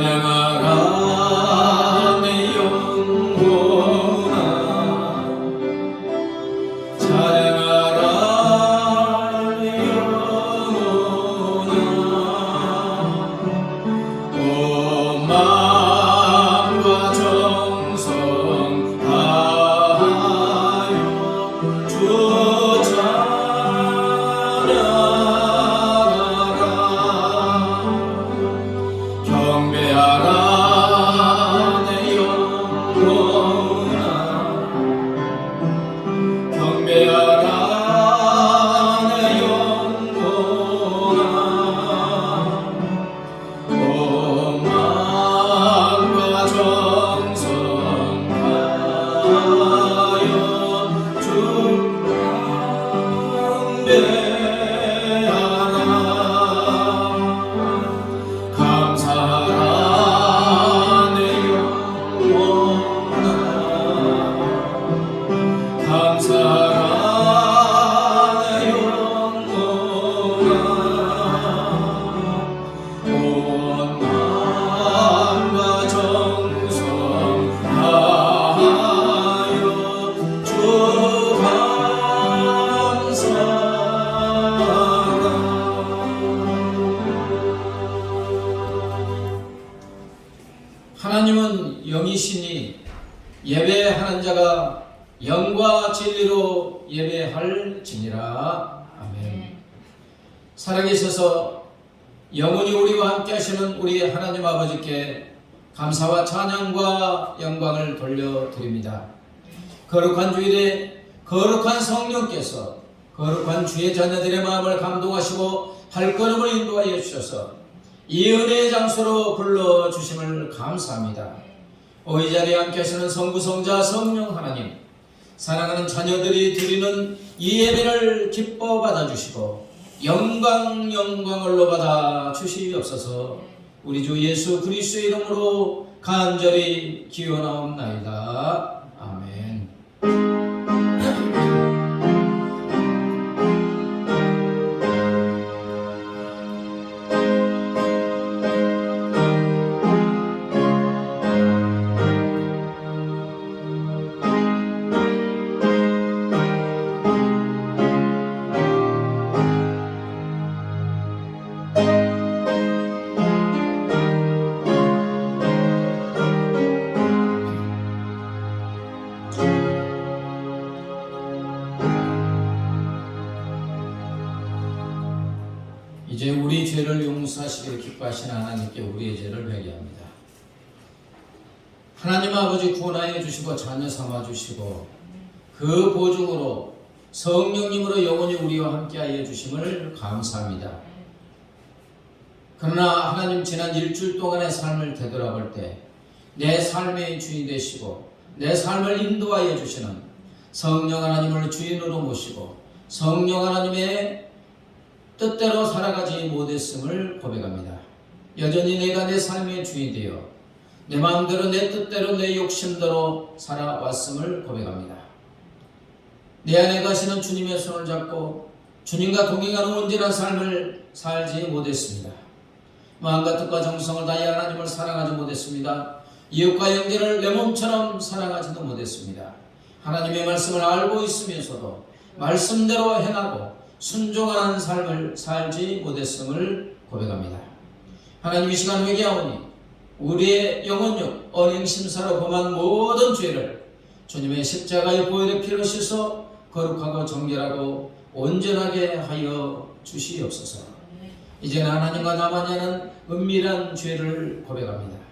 찬양하라 내 영혼아 찬양하라 내 영혼아 온 마음과 정성 다하여 주 경배하라 내 영혼아 경배하라 내 영혼아 온 마음과 정성 다하여 주 경배하라 감사하라 내 영혼아 감사하라 내 영혼아 온 마음과 정성 다하여 주 감사하라. 하나님은 영이시니 예배하는 자가 영과 진리로 예배할지니라. 아멘. 살아계셔서 영원히 우리와 함께 하시는 우리 하나님 아버지께 감사와 찬양과 영광을 돌려드립니다. 거룩한 주일에 거룩한 성령께서 거룩한 주의 자녀들의 마음을 감동하시고 발걸음을 인도하여 주셔서 이 은혜의 장소로 불러주심을 감사합니다. 이 자리에 함께 하시는 성부 성자 성령 하나님, 사랑하는 자녀들이 드리는 이 예배를 기뻐 받아주시고 영광을 받아 주시옵소서. 우리 주 예수 그리스도의 이름으로 간절히 기원하옵나이다. 아멘. 이제 우리 죄를 용서하시기를 기뻐하시는 하나님께 우리의 죄를 회개합니다. 하나님 아버지 구원하여 주시고 자녀 삼아 주시고 그 보증으로 성령님으로 영원히 우리와 함께하여 주심을 감사합니다. 그러나 하나님 지난 일주일 동안의 삶을 되돌아볼 때 내 삶의 주인 되시고 내 삶을 인도하여 주시는 성령 하나님을 주인으로 모시고 성령 하나님의 뜻대로 살아가지 못했음을 고백합니다. 여전히 내가 내 삶의 주인이 되어 내 마음대로 내 뜻대로 내 욕심대로 살아왔음을 고백합니다. 내 안에 가시는 주님의 손을 잡고 주님과 동행하는 온전한 삶을 살지 못했습니다. 마음과 뜻과 정성을 다해 하나님을 사랑하지 못했습니다. 이웃과 형제를 내 몸처럼 사랑하지도 못했습니다. 하나님의 말씀을 알고 있으면서도 말씀대로 행하고 순종하는 삶을 살지 못했음을 고백합니다. 하나님 이 시간 회개하오니 우리의 영혼력 언행심사로 범한 모든 죄를 주님의 십자가의 보혈의 피로 씻어 거룩하고 정결하고 온전하게 하여 주시옵소서. 이제는 하나님과 나만이 하는 은밀한 죄를 고백합니다.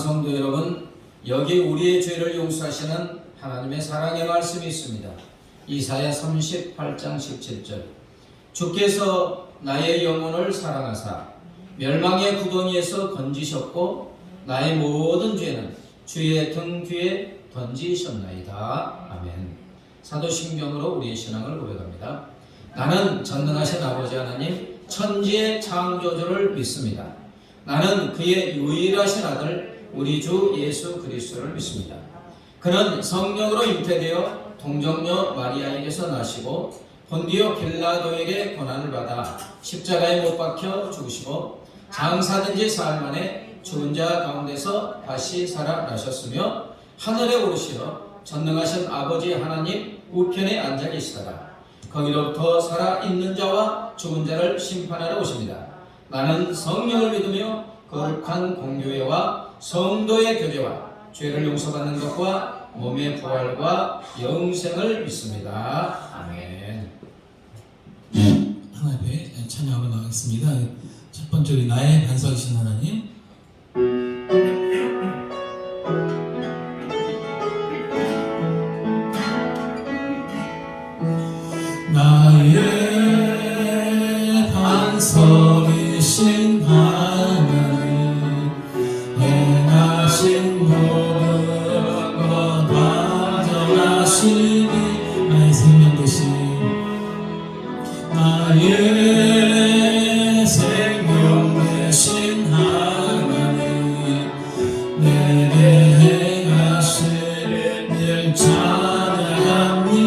성도 여러분, 여기 우리의 죄를 용서하시는 하나님의 사랑의 말씀이 있습니다. 이사야 38장 17절. 주께서 나의 영혼을 사랑하사 멸망의 구덩이에서 건지셨고 나의 모든 죄는 주의 등 뒤에 던지셨나이다. 아멘. 사도신경으로 우리의 신앙을 고백합니다. 나는 전능하신 아버지 하나님 천지의 창조주를 믿습니다. 나는 그의 유일하신 아들 우리 주 예수 그리스도를 믿습니다. 그는 성령으로 잉태되어 동정녀 마리아에게서 나시고 본디오 빌라도에게 고난을 받아 십자가에 못 박혀 죽으시고 장사된 지 사흘 만에 죽은 자 가운데서 다시 살아나셨으며 하늘에 오르시어 전능하신 아버지 하나님 우편에 앉아 계시다가 거기로부터 살아있는 자와 죽은 자를 심판하러 오십니다. 나는 성령을 믿으며 거룩한 공교회와 성도의 교제와 죄를 용서받는 것과 몸의 부활과 영생을 믿습니다. 아멘. 하나님 앞에 찬양하고 나가겠습니다. 첫 번째 우리 나의 반석이신 하나님. 나의 반석이신 하나님, 행하신 모든 것 완전하시니 나의 생명 되신 나의 생명 되신 하나님, 내게 행하신 일 찬양합니다.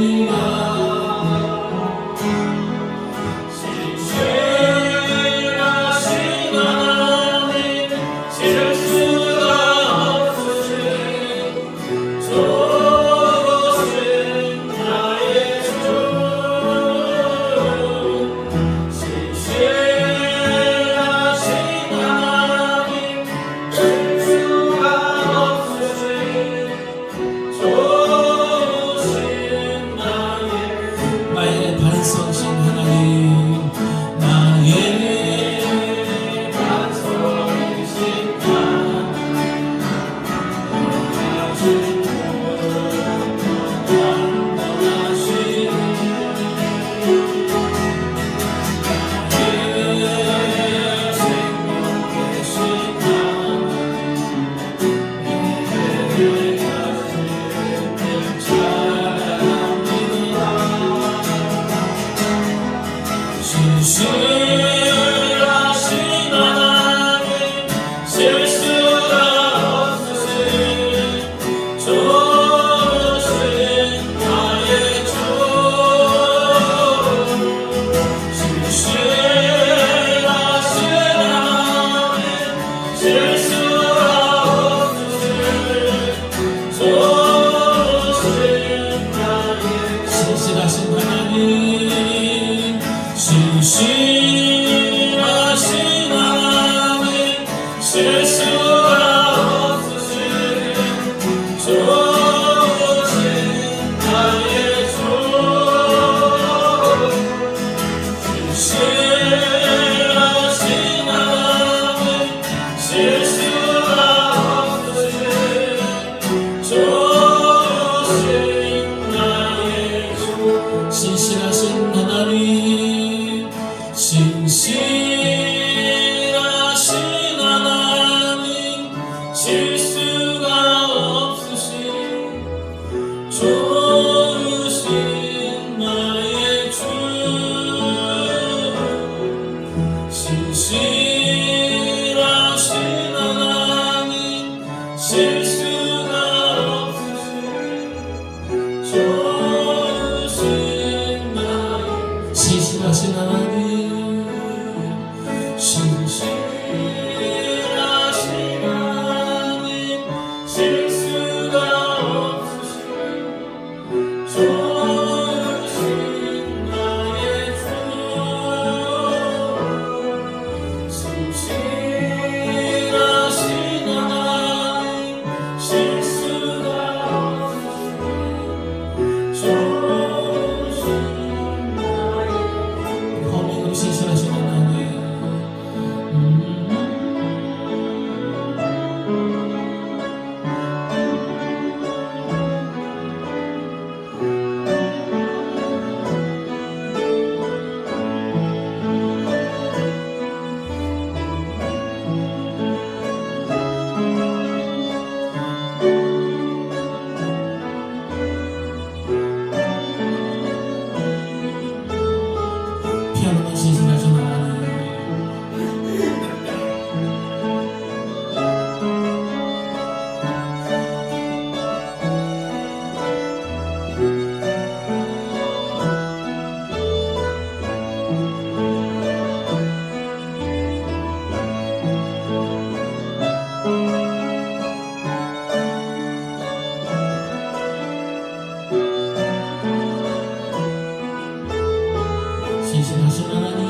신실하신 하나님,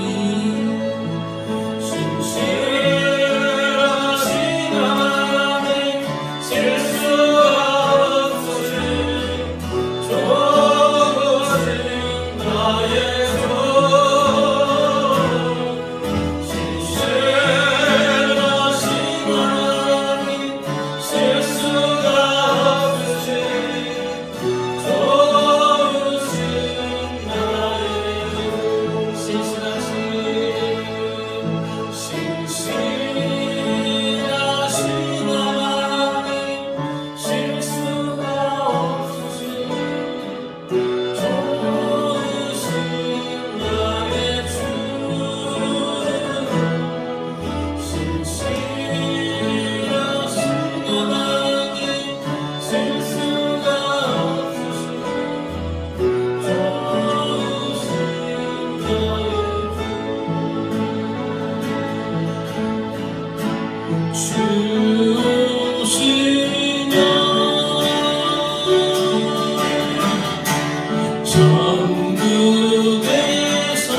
신실하신 하나님, 실수가 없으신 좋으신 나의 주. 신실하신 하나님, 실수가 없으신 좋으신 나의 주. 신실하신 하나님, 실수가 없으신 좋으신 나의 주. 신실하신 하나님, 실수가 없으신 좋으신 나의 주시면 전국에서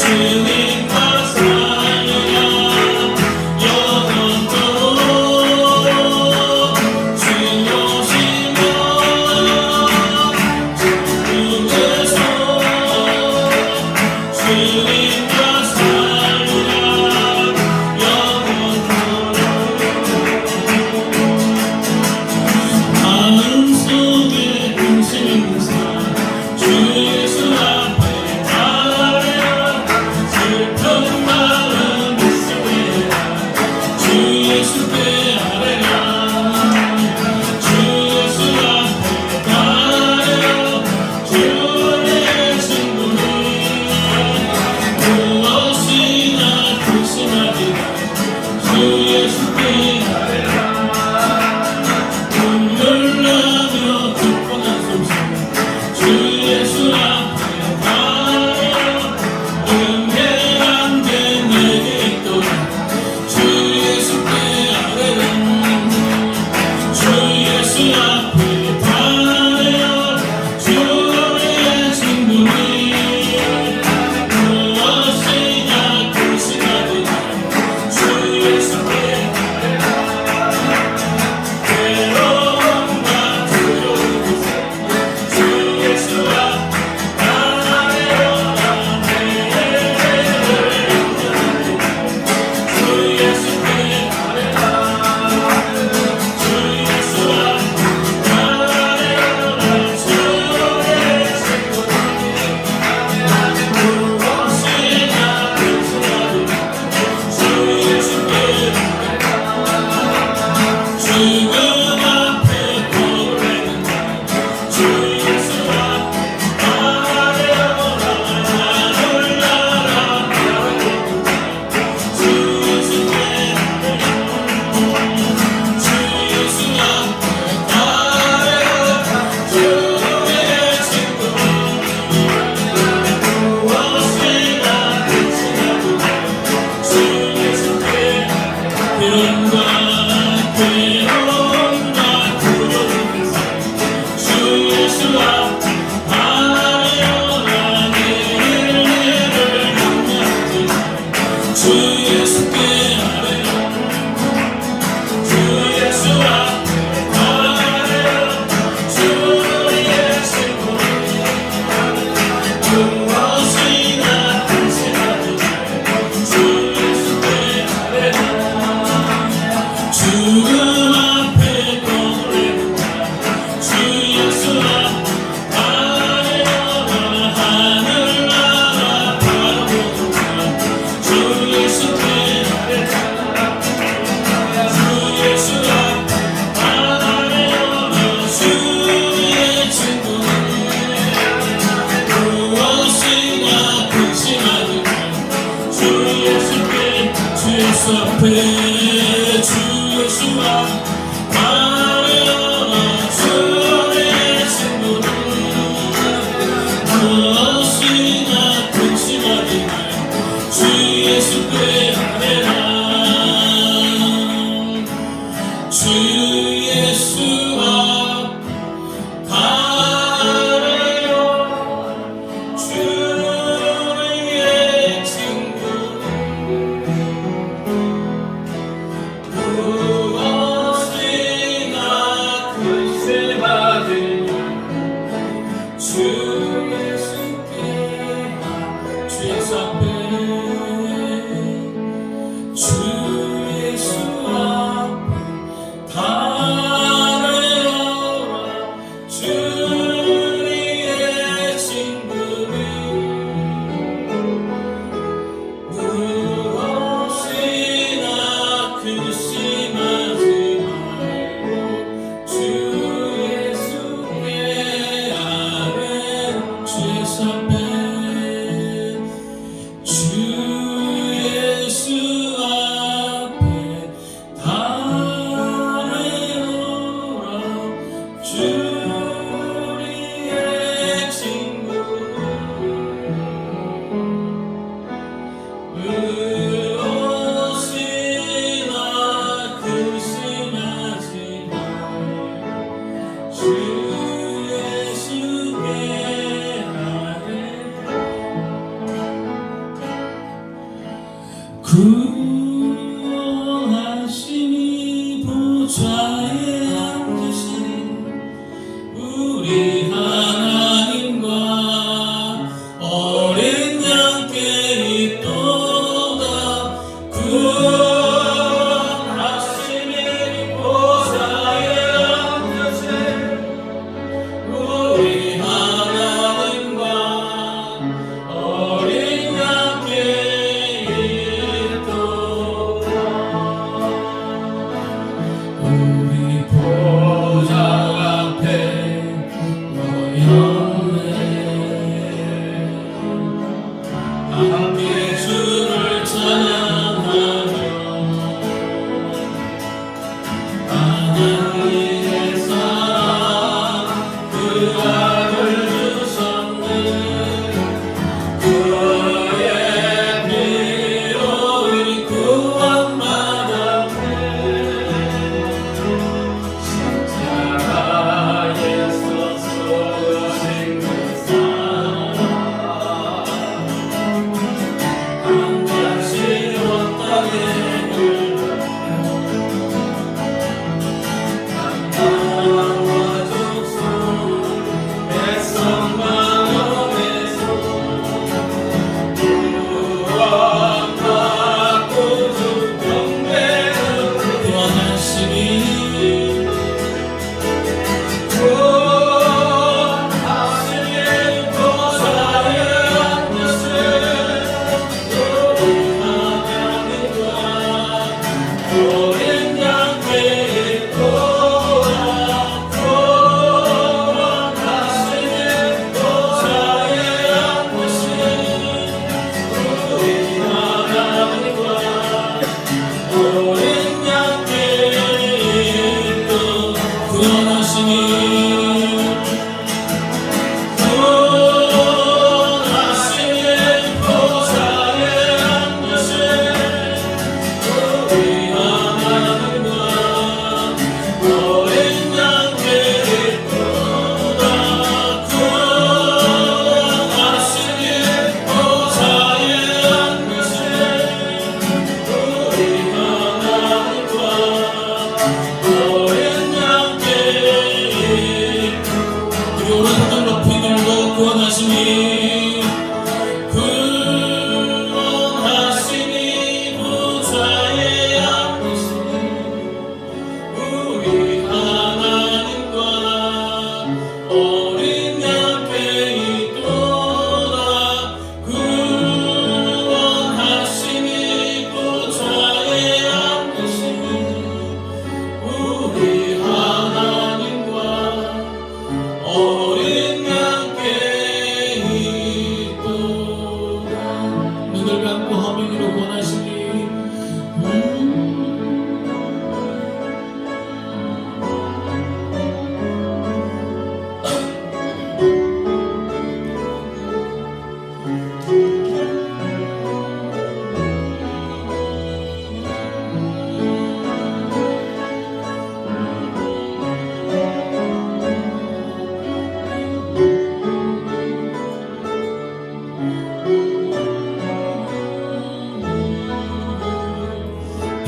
주님과 살리라 주님과 살리라 예수께 눈물 나며 기뻐한 소식 주 예수 앞에 가려 은혜 안돼 내게 있도록 주 예수께 아뢰는 주 예수 앞에 가려 주의 친구니 무엇이냐 불신하듯 주 예수께 괴로움과 두려움 주 예수 앞에 가려라 주 예수께 주 예수 앞에 가려라 주의 무엇이냐 불신하듯 주 예수께 죽음 앞에 고백은 주 예수 앞에 가려라 하늘 나라 주 예수께 주 예수 앞에 가려라 주의 친구 무엇이나 불신하듯 주 예수께 이런과 괴로움과 두려움 주 예수 앞에 가려라 내를 강력히 주 예수께 아뢰라 주 예수 앞에 가려라 주의 친구 무엇이나 불신하듯 주 예수께 아뢰라 죽음 앞에 고백한다 주 예수 앞에 가려라 하늘 나라 바라보는다 주 예수께 주 예수 앞에 가려라 주의 친구 무엇이나 근심하듯 주 예수께 주 예수 앞에 주 예수 앞에 가려라 주의 친구들 무엇이나 근심하지 주 예수께 아뢰라 주 예수 앞에 가려라 주의 친구 무엇이나 근심하지 주 예수께 주 예수 앞에 주 예수 앞에 가려라 주의 친구는 무엇이나 근심하지 말고 주 예수께 아뢰 주 예수 앞에 주 예수 앞에 가려라 주의 친구 무엇이나 근심하지 말고 주 예수께 아뢰 구원하심이 보좌에 앉으신 우리 하나님과 어린 양께 있도다 구원하심이 보좌에 앉으신 우리 하나님과 어린 양께 있도다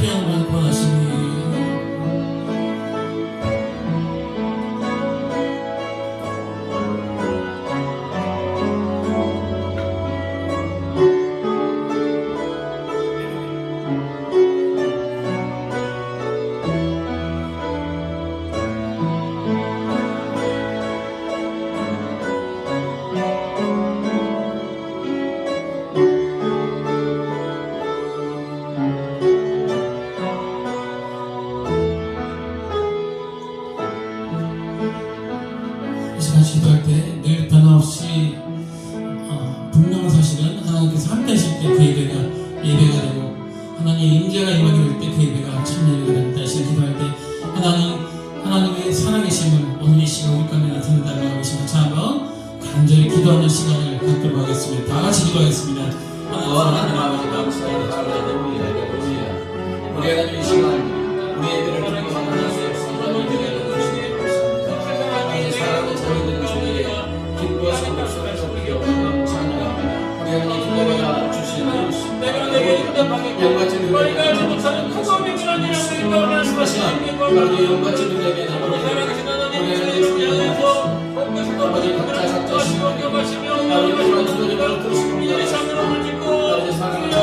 태어나 구하시니 이 시간 기도할 때 늘 변함없이 분명한 사실은 하나님께서 함께하실 때 그 예배가 되고 하나님의 임재가 임하게 될 때 그 예배가 참 예배가 됩니다. 이 시간 기도할 때 하나님의 살아계심을 오늘 이 시간 우리 가운데 나타낸다고 하고 계신 자 한번 간절히 기도하는 시간을 갖도록 하겠습니다. 다 같이 기도하겠습니다. 하나님 아버지 감사합니다. 할렐루야. 우리 하나님 이 시간 우리 예배를 드리고 하나님의 성전을 드리고 주시니 감사합니다. 하나님 사랑하는 자녀들은 주의 기뻐서 목소리를 높여 찬양합니다. 우리 하나님 기도가 주시는 영같이 누려야 아버지 영같이 누려야 아버지 각자 시간 아버지 그런 기도를 들으시옵니다. 아버지 사랑하는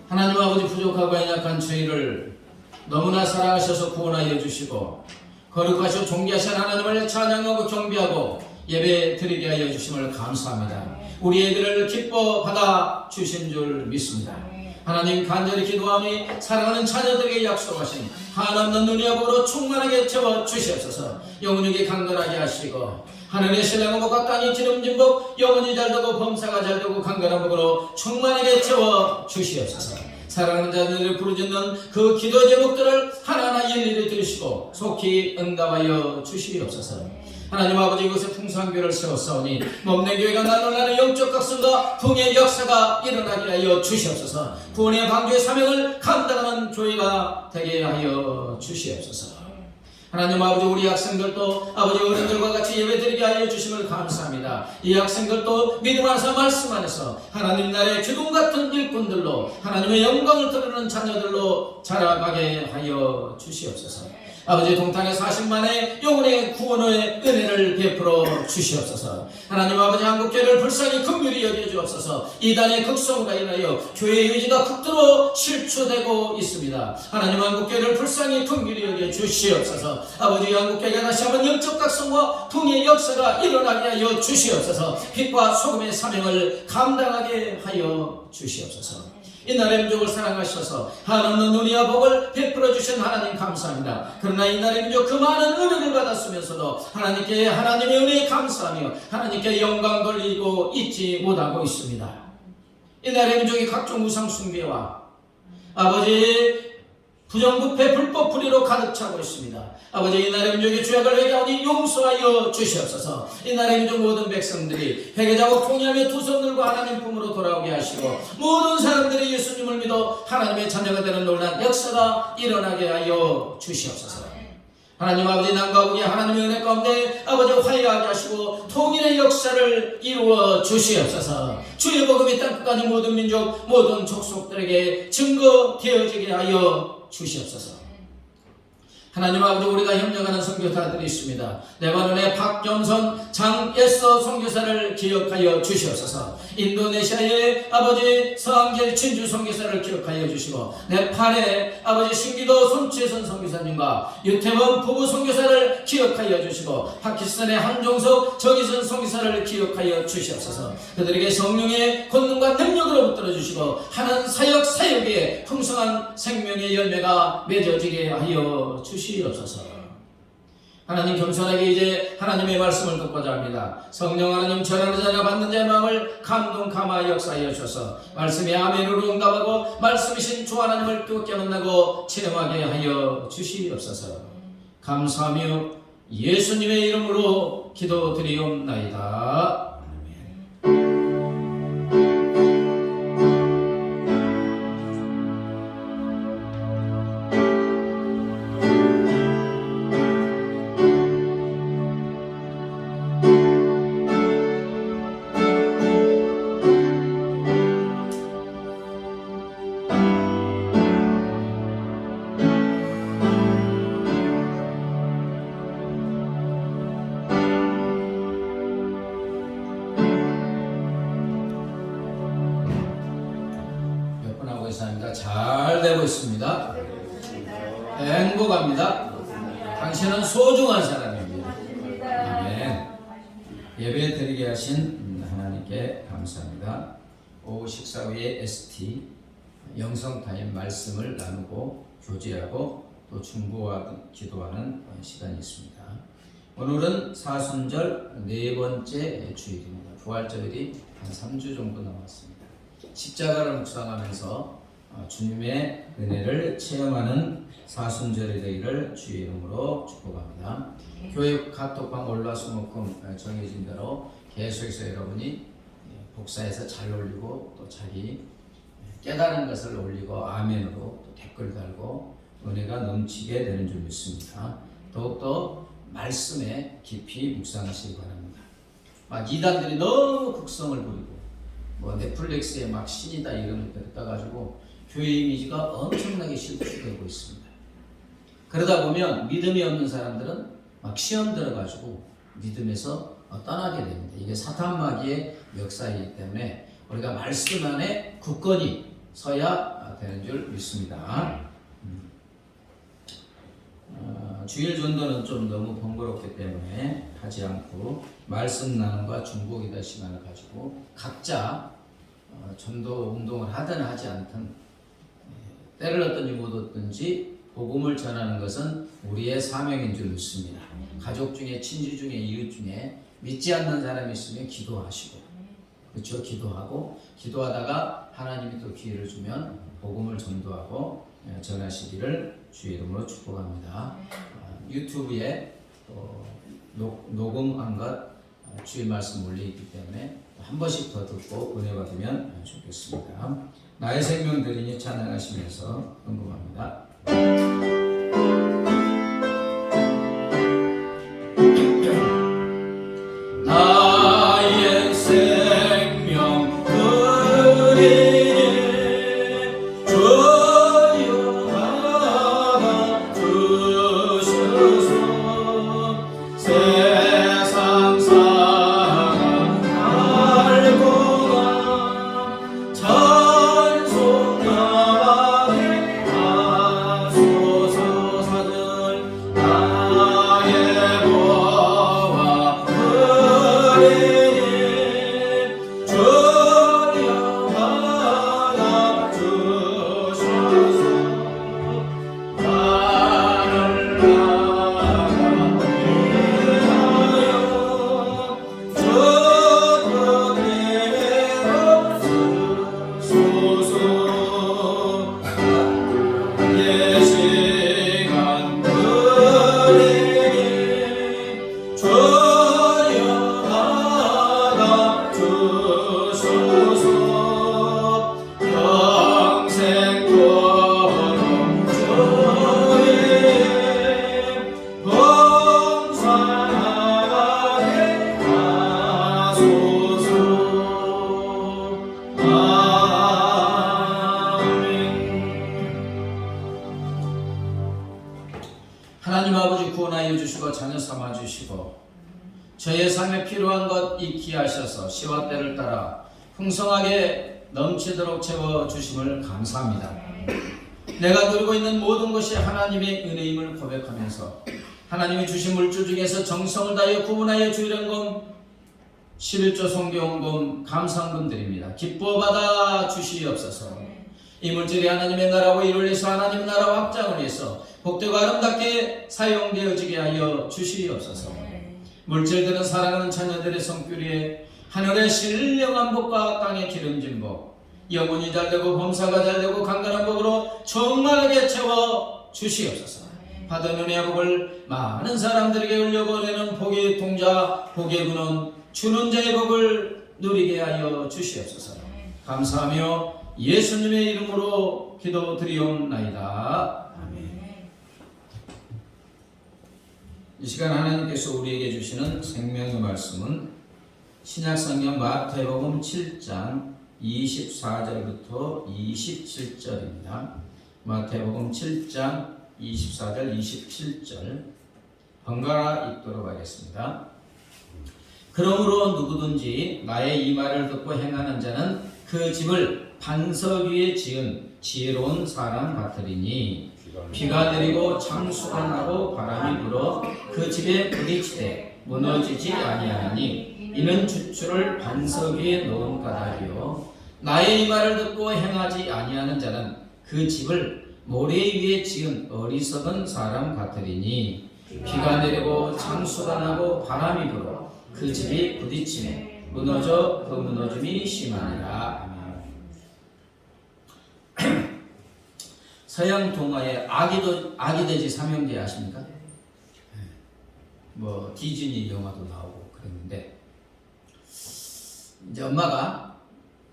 하나님 아버지 부족하고 연약한 저희를 너무나 사랑하셔서 구원하여 주시고 거룩하시고 존귀하신 하나님을 찬양하고 경배하고 예배 드리게 하여 주심을 감사합니다. 우리 애들을 기뻐 받아 주신 줄 믿습니다. 하나님 간절히 기도하니 사랑하는 자녀들에게 약속하신 한없는 눈의 복으로 충만하게 채워 주시옵소서. 영원하게 강건하게 하시고 하늘의 신령한 복과 땅이 기름진 복 영원히 잘되고 범사가 잘되고 강건한 복으로 충만하게 채워 주시옵소서. 사랑하는 자들을 부르짖는 그 기도 제목들을 하나하나 일일이 들으시고 속히 응답하여 주시옵소서. 하나님 아버지 이곳에 풍성교회를 세웠사오니 몸된 교회가 나눠나는 영적 각성과 풍의 역사가 일어나게 하여 주시옵소서. 구원의 방주의 사명을 감당하는 교회가 되게 하여 주시옵소서. 하나님 아버지 우리 학생들도 아버지 어른들과 같이 예배드리게 하여 주심을 감사합니다. 이 학생들도 믿음 안에서 말씀 안에서 하나님 나라의 기둥 같은 일꾼들로 하나님의 영광을 드러내는 자녀들로 자라가게 하여 주시옵소서. 아버지 동탄의 40만의 영혼의 구원의 은혜를 베풀어 주시옵소서. 하나님 아버지 한국교회를 불쌍히 긍휼히 여겨 주옵소서. 이단의 극성으로 인하여 교회의 의지가 극도로 실추되고 있습니다. 하나님 한국교회를 불쌍히 긍휼히 여겨 주시옵소서. 아버지 한국교회가 다시 한번 영적 각성과 통의 역사가 일어나게 하여 주시옵소서. 빛과 소금의 사명을 감당하게 하여 주시옵소서. 이 나라의 민족을 사랑하셔서 한없는 눈이와 복을 베풀어 주신 하나님 감사합니다. 그러나 이 나라의 민족 그 많은 은혜를 받았으면서도 하나님께 하나님의 은혜에 감사하며 하나님께 영광 돌리고 있지 못하고 있습니다. 이 나라의 민족이 각종 우상 숭배와 아버지 부정부패 불법 불의로 가득 차고 있습니다. 아버지 이 나라의 민족의 죄악을 회개하니 용서하여 주시옵소서. 이 나라의 민족 모든 백성들이 회개자고 통회하며 두 손들과 하나님 품으로 돌아오게 하시고 모든 사람들이 예수님을 믿어 하나님의 자녀가 되는 놀라운 역사가 일어나게 하여 주시옵소서. 하나님 아버지 남과 북의 하나님의 은혜 가운데 아버지 화해하게 하시고 통일의 역사를 이루어 주시옵소서. 주의 복음이 땅끝까지 모든 민족 모든 족속들에게 증거되어지게 하여 주시옵소서. 하나님 아버지, 우리가 협력하는 선교사들이 있습니다. 레바논의 박경선 장예서 선교사를 기억하여 주시옵소서. 인도네시아의 아버지 서한길 진주 선교사를 기억하여 주시고, 네팔의 아버지 신기도 손채선 선교사님과 유태원 부부 선교사를 기억하여 주시고, 파키스탄의 한종석 정희선 선교사를 기억하여 주시옵소서. 그들에게 성령의 권능과 능력으로 붙들어 주시고, 하는 사역에 풍성한 생명의 열매가 맺어지게 하여 주시옵소서. 하나님, 겸손하게 이제 하나님의 말씀을 듣고자 합니다. 성령 하나님, 전하는 자가 받는 자의 마음을 감동 감화 역사하여 주셔서 말씀의 아멘으로 응답하고 말씀이신 주 하나님을 뜨겁게 만나고 체험하게 하여 주시옵소서. 감사하며 예수님의 이름으로 기도드리옵나이다. 잘 되고 있습니다. 행복합니다. 당신은 소중한 사람입니다. 아멘. 예배 드리게 하신 하나님께 감사합니다. 오후 식사 후에 ST 영성타임 말씀을 나누고 교제하고 또 중보하고 기도하는 시간이 있습니다. 오늘은 사순절 네 번째 주일입니다. 부활절이 한 3주 정도 남았습니다. 십자가를 묵상하면서 주님의 은혜를 체험하는 사순절이 되기를 주의 이름으로 축복합니다. 교회 카톡방 올라수목금 정해진 대로 계속해서 여러분이 복사해서 잘 올리고 또 자기 깨달은 것을 올리고 아멘으로 또 댓글 달고 은혜가 넘치게 되는 줄 믿습니다. 더욱더 말씀에 깊이 묵상하시기 바랍니다. 막 이단들이 너무 극성을 부리고 뭐 넷플릭스에 막 신이다 이름을 떠가지고 교회 이미지가 엄청나게 실추되고 있습니다. 그러다 보면 믿음이 없는 사람들은 막 시험 들어가지고 믿음에서 떠나게 됩니다. 이게 사탄 마귀의 역사이기 때문에 우리가 말씀 안에 굳건히 서야 되는 줄 믿습니다. 주일 전도는 좀 너무 번거롭기 때문에 하지 않고 말씀 나눔과 중보기도 시간을 가지고 각자 전도 운동을 하든 하지 않든 때를 얻든지 못 얻든지 복음을 전하는 것은 우리의 사명인 줄 믿습니다. 가족 중에, 친지 중에, 이웃 중에 믿지 않는 사람이 있으면 기도하시고, 그렇죠? 기도하고 기도하다가 하나님이 또 기회를 주면 복음을 전도하고 전하시기를 주의 이름으로 축복합니다. 유튜브에 녹음한 것 주의 말씀 올리기 때문에 한 번씩 더 듣고 은혜 받으면 좋겠습니다. 나의 생명 드리니 찬양하시면서 헌금합니다. 나의 생명 드리니 주여 받아주소서. 세상 사랑 알고나 찬송 나가게 하소서. 인하여 주시고 자녀 삼아 주시고 저의 삶에 필요한 것 익히 하셔서 시와 때를 따라 풍성하게 넘치도록 채워 주심을 감사합니다. 내가 누리고 있는 모든 것이 하나님의 은혜임을 고백하면서 하나님이 주신 물질 중에서 정성을 다하여 구분하여 주일연금 11조 성경금 감사헌금 드립니다. 기뻐 받아 주시옵소서. 이 물질이 하나님의 나라와 일을 위해서 하나님의 나라 확장을 위해서 복되고 아름답게 사용되어지게 하여 주시옵소서. 물질들은 사랑하는 자녀들의 성ပြု리에 하늘의 신령한 복과 땅의 기름진 복, 영혼이 잘되고 범사가 잘되고 강건한 복으로 충만하게 채워 주시옵소서. 받은 은혜와 복을 많은 사람들에게 흘려보내는 복의 통자, 복의 근원, 주는 자의 복을 누리게 하여 주시옵소서. 감사하며 예수님의 이름으로 기도드리옵나이다. 아멘. 이 시간 하나님께서 우리에게 주시는 생명의 말씀은 신약성경 마태복음 7장 24절부터 27절입니다. 마태복음 7장 24절 27절 번갈아 읽도록 하겠습니다. 그러므로 누구든지 나의 이 말을 듣고 행하는 자는 그 집을 반석 위에 지은 지혜로운 사람 같으리니 비가 내리고 창수가 나고 바람이 불어 그 집에 부딪히되 무너지지 아니하니 이는 주추를 반석 위에 놓은 까닭이요 나의 이 말을 듣고 행하지 아니하는 자는 그 집을 모래 위에 지은 어리석은 사람 같으리니 비가 내리고 창수가 나고 바람이 불어 그 집이 부딪히네 무너져 그 무너짐이 심하니라. 서양 동화에 아기돼지 삼형제 아십니까? 뭐 디즈니 영화도 나오고 그랬는데 이제 엄마가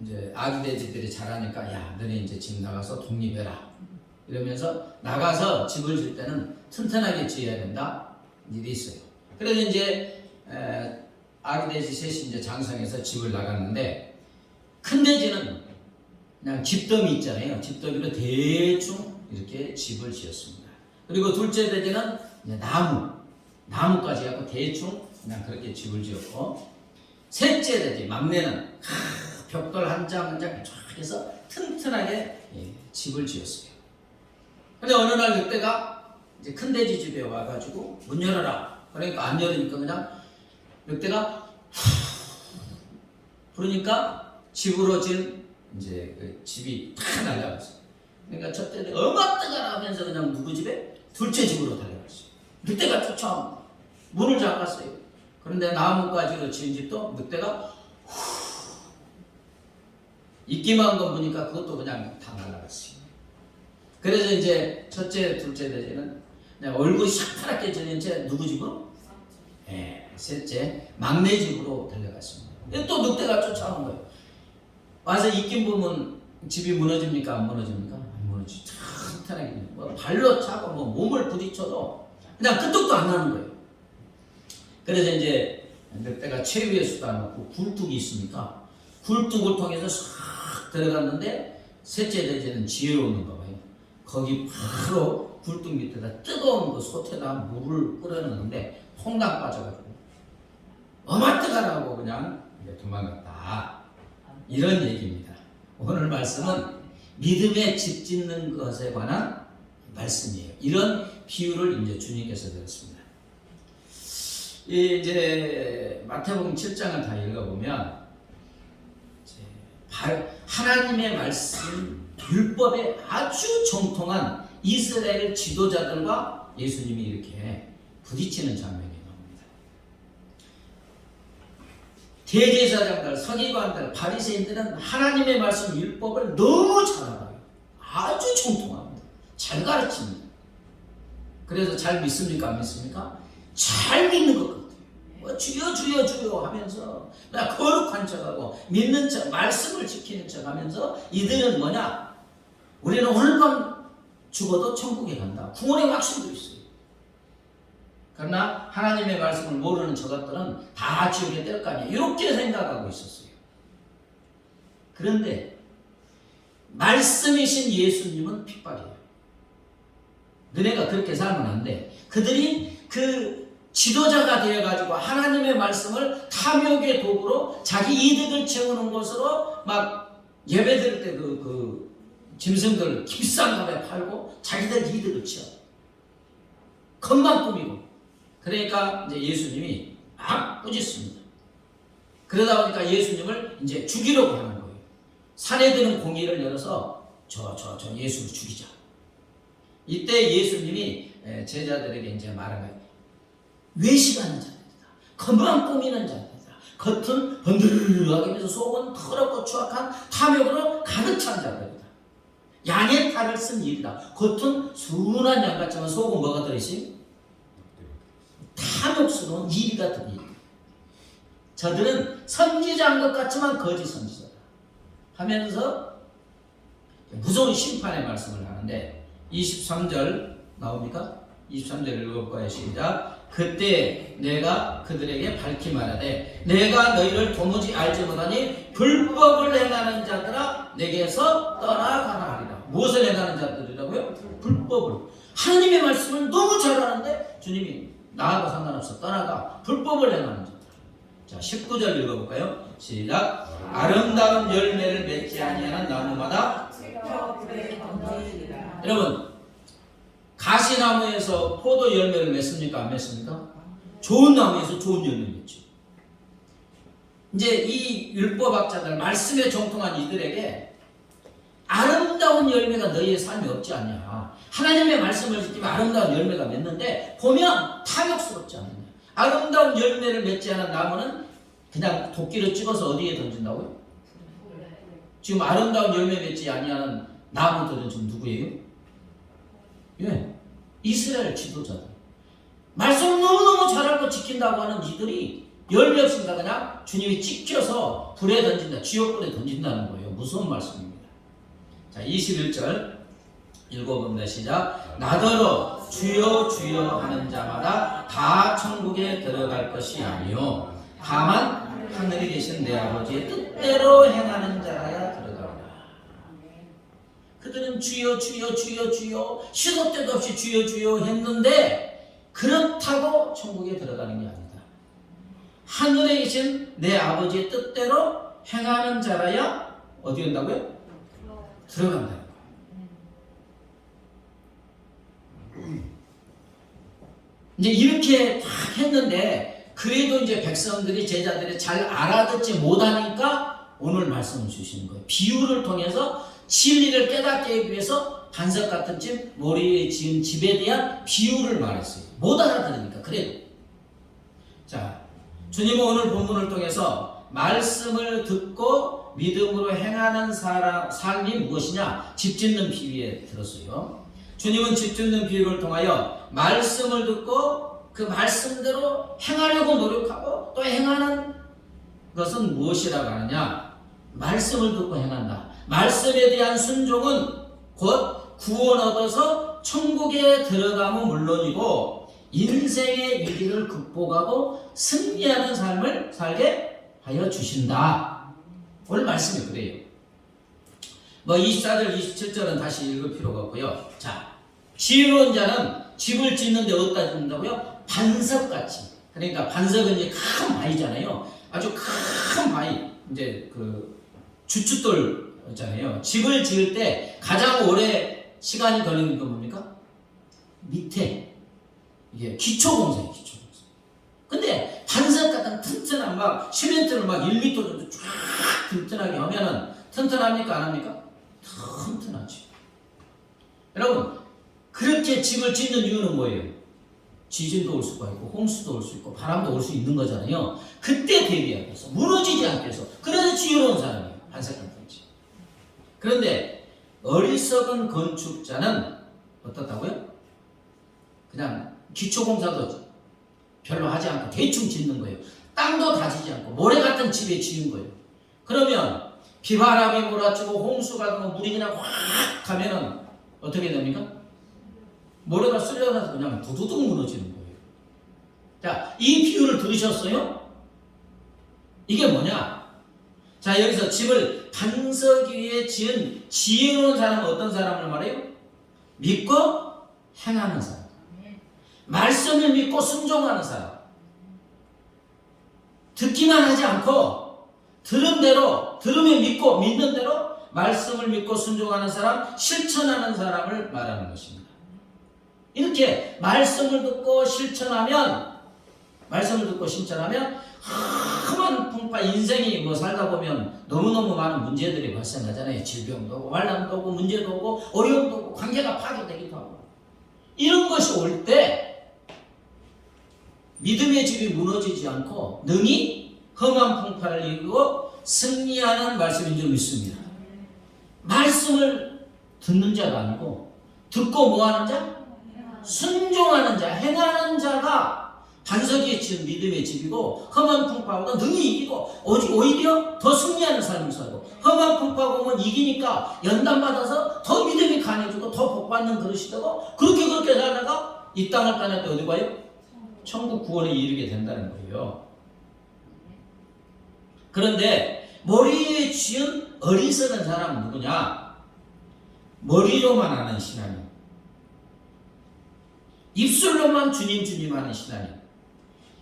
이제 아기돼지들이 자라니까 야 너네 이제 집 나가서 독립해라 이러면서 나가서 집을 질 때는 튼튼하게 지어야 된다 일이 있어요. 그래서 이제 아기돼지 셋이 이제 장성해서 집을 나갔는데 큰 돼지는 그냥 집더미 있잖아요. 집더미로 대충 이렇게 집을 지었습니다. 그리고 둘째 돼지는 이제 나무까지 갖고 대충 그냥 그렇게 집을 지었고 셋째 돼지 막내는 벽돌 한 장 한 장 쫙 해서 튼튼하게 집을 지었어요. 근데 어느 날 늑대가 이제 큰 돼지 집에 와가지고 문 열어라. 그러니까 안 열으니까 그냥 늑대가 부르니까 집으로 진 이제 그 집이 다 날아갔어요. 그러니까 첫째 엄마 뜨거라 하면서 그냥 누구 집에? 둘째 집으로 달려갔어요. 늑대가 쫓아옵니다. 문을 잠갔어요. 그런데 나무가지로 지은 집도 늑대가 입기만 건 보니까 그것도 그냥 다 날아갔어요. 그래서 이제 첫째, 둘째 돼지는 그냥 얼굴이 샤파랗게 전인 채 누구 집으로? 셋째 막내 집으로 달려갔습니다. 또 늑대가 쫓아오는 거예요. 와서 입김 보면 집이 무너집니까? 안 무너집니까? 안 무너지죠. 튼튼하게 뭐 발로 차고 뭐 몸을 부딪혀도 그냥 끄떡도 안 나는 거예요. 그래서 이제 늑대가 최후의 수단을 놓고 굴뚝이 있으니까 굴뚝을 통해서 싹 들어갔는데 셋째 돼지는 지혜로운가 봐요. 거기 바로 굴뚝 밑에다 뜨거운 그 솥에다 물을 끓여놨는데 퐁당 빠져가지고 어마 뜨거라고 그냥 도망갔다. 이런 얘기입니다. 오늘 말씀은 믿음의 집 짓는 것에 관한 말씀이에요. 이런 비유를 이제 주님께서 드렸습니다. 이제 마태복음 7장을 다 읽어보면 하나님의 말씀 율법에 아주 정통한 이스라엘 지도자들과 예수님이 이렇게 부딪히는 장면이 나옵니다. 대제사장들, 서기관들, 바리새인들은 하나님의 말씀 율법을 너무 잘 알아요. 아주 정통합니다. 잘 가르칩니다. 그래서 잘 믿습니까? 안 믿습니까? 잘 믿는 것 같아요. 뭐 주여 주여 주여 하면서 나 거룩한 척하고 믿는 척, 말씀을 지키는 척하면서 이들은 뭐냐? 우리는 오늘 밤 죽어도 천국에 간다. 구원의 확신도 있어요. 그러나 하나님의 말씀을 모르는 저것들은 다 지옥에 뗄 거 아니에요. 이렇게 생각하고 있었어요. 그런데 말씀이신 예수님은 핍박이에요. 너네가 그렇게 살면 안 돼. 그들이 그 지도자가 되어가지고 하나님의 말씀을 탐욕의 도구로 자기 이득을 채우는 것으로 막 예배드릴 때 그 짐승들 비싼 값에 팔고 자기들 이득을 채워. 겉만 꾸미고. 그러니까 이제 예수님이 막 꾸짖습니다. 그러다 보니까 예수님을 이제 죽이려고 하는 거예요. 산에 드는 공의를 열어서 저 예수를 죽이자. 이때 예수님이 제자들에게 이제 말한 거예요. 외식하는 자들이다. 겉만 꾸미는 자들이다. 겉은 번들하게 하면서 속은 더럽고 추악한 탐욕으로 가득 찬 자들이다. 양의 탈을 쓴 일이다. 겉은 순한 양 같지만 속은 뭐가 들어있어요? 탐욕스러운 이리가 들어있다. 저들은 선지자인 것 같지만 거짓 선지자다. 하면서 무서운 심판의 말씀을 하는데 23절 나옵니까? 23절 읽어볼까요? 시작. 그때 내가 그들에게 밝히 말하되 내가 너희를 도무지 알지 못하니 불법을 행하는 자들아 내게서 떠나가라 하리라. 무엇을 행하는 자들이라고요? 불법을. 하나님의 말씀을 너무 잘 아는데 주님이 나하고 상관없어 떠나가. 불법을 행하는 자들. 자, 19절 읽어볼까요? 시작. 아름다운 열매를 맺지 아니하는 나무마다 여러분 가시나무에서 포도 열매를 맺습니까? 안 맺습니까? 좋은 나무에서 좋은 열매를 맺죠. 이제 이 율법학자들 말씀에 정통한 이들에게 아름다운 열매가 너희의 삶에 없지 않냐. 하나님의 말씀을 지키면 아름다운 열매가 맺는데 보면 탐욕스럽지 않느냐. 아름다운 열매를 맺지 않은 나무는 그냥 도끼를 찍어서 어디에 던진다고요? 지금 아름다운 열매 맺지 아니하는 나무들은 지금 누구예요? 예, 이스라엘 지도자들. 말씀 너무너무 잘 알고 지킨다고 하는 이들이 열매 없습니다. 그냥 주님이 찍혀서 불에 던진다. 지옥불에 던진다는 거예요. 무서운 말씀입니다. 자, 21절 읽어봅니다. 시작. 나더러 주여 주여 하는 자마다 다 천국에 들어갈 것이 아니요 다만 하늘에 계신 내 아버지의 뜻대로 행하는 자라야 들어가리라. 그들은 주여 주여 주여 주여 시도 때도 없이 주여 주여 했는데 그렇다고 천국에 들어가는 게 아니다. 하늘에 계신 내 아버지의 뜻대로 행하는 자라야 어디 온다고요? 들어간다. 이제 이렇게 다 했는데 그래도 이제 백성들이 제자들이 잘 알아듣지 못하니까 오늘 말씀을 주시는 거예요. 비유를 통해서 진리를 깨닫게 하기 위해서 반석 같은 집, 머리에 지은 집에 대한 비유를 말했어요. 못 알아들으니까 그래도. 자, 주님은 오늘 본문을 통해서 말씀을 듣고 믿음으로 행하는 삶이 무엇이냐? 집 짓는 비유에 들었어요. 주님은 집 짓는 비유를 통하여 말씀을 듣고 그 말씀대로 행하려고 노력하고 또 행하는 것은 무엇이라고 하느냐? 말씀을 듣고 행한다. 말씀에 대한 순종은 곧 구원 얻어서 천국에 들어가면 물론이고 인생의 위기를 극복하고 승리하는 삶을 살게 하여 주신다. 오늘 말씀이 그래요. 24절 27절은 다시 읽을 필요가 없고요. 자, 지혜로운 자는 집을 짓는데 어디다 짓는다고요? 반석같이. 그러니까 반석은 이제 큰 바위잖아요. 아주 큰 바위. 이제 그 주춧돌 있잖아요. 집을 지을 때 가장 오래 시간이 걸리는 건 뭡니까? 밑에 이게 기초공사예요. 기초공사. 근데 반석 같은 튼튼한 막 시멘트를 막 1m 정도 쫙 튼튼하게 하면은 튼튼합니까? 안 합니까? 튼튼하지. 여러분 그렇게 집을 짓는 이유는 뭐예요? 지진도 올 수가 있고 홍수도 올 수 있고 바람도 올 수 있는 거잖아요. 그때 대비하기 위해서 무너지지 않기 위해서. 그래서 지혜로운 사람이에요. 반석 같은 집. 그런데 어리석은 건축자는 어떻다고요? 그냥 기초공사도 별로 하지 않고 대충 짓는 거예요. 땅도 다지지 않고 모래 같은 집에 지은 거예요. 그러면 비바람이 몰아치고 홍수가 나고 물이 그냥 확 가면은 어떻게 됩니까? 모래가 쓸려나서 그냥 두두둑 무너지는 거예요. 자, 이 비유를 들으셨어요? 이게 뭐냐? 자, 여기서 집을 반석 위에 지은 지혜로운 사람은 어떤 사람을 말해요? 믿고 행하는 사람. 말씀을 믿고 순종하는 사람, 듣기만 하지 않고 들은 대로, 들으면 믿고 믿는 대로 말씀을 믿고 순종하는 사람, 실천하는 사람을 말하는 것입니다. 이렇게 말씀을 듣고 실천하면, 말씀을 듣고 실천하면 큰 풍파, 인생이 뭐 살다 보면 너무너무 많은 문제들이 발생하잖아요. 질병도 오고 환난도 오고 문제도 오고 어려움도 오고 관계가 파괴되기도 하고, 이런 것이 올 때 믿음의 집이 무너지지 않고 능히 험한 풍파를 이기고 승리하는 말씀인 줄 믿습니다. 말씀을 듣는 자가 아니고 듣고 뭐하는 자? 순종하는 자, 행하는 자가 반석에 지은 믿음의 집이고, 험한 풍파보다 능히 이기고 오히려 더 승리하는 삶을 살고, 험한 풍파가 오면 이기니까 연단받아서 더 믿음이 강해지고 더 복받는 그릇이 되고, 그렇게 살다가 이 땅을 떠날 때 어디 가요? 천국 구원에 이르게 된다는 거예요. 그런데 머리에 쥐은 어리석은 사람은 누구냐? 머리로만 하는 신앙이에요. 입술로만 주님 주님 하는 신앙이에요.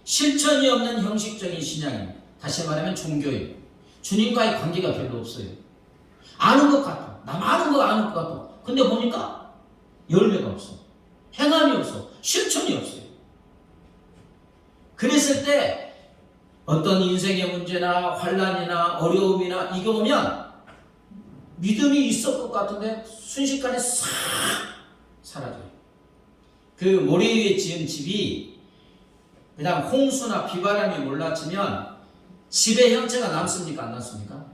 실천이 없는 형식적인 신앙이에요. 다시 말하면 종교예요. 주님과의 관계가 별로 없어요. 아는 것 같아. 나 많은 거 아는 것 같아. 근데 보니까 열매가 없어. 행함이 없어. 실천이 없어요. 그랬을 때 어떤 인생의 문제나 환난이나 어려움이나 이거 오면 믿음이 있을 것 같은데 순식간에 싹 사라져요. 그 모래 위에 지은 집이 그냥 홍수나 비바람이 몰라치면 집의 형체가 남습니까? 안 남습니까?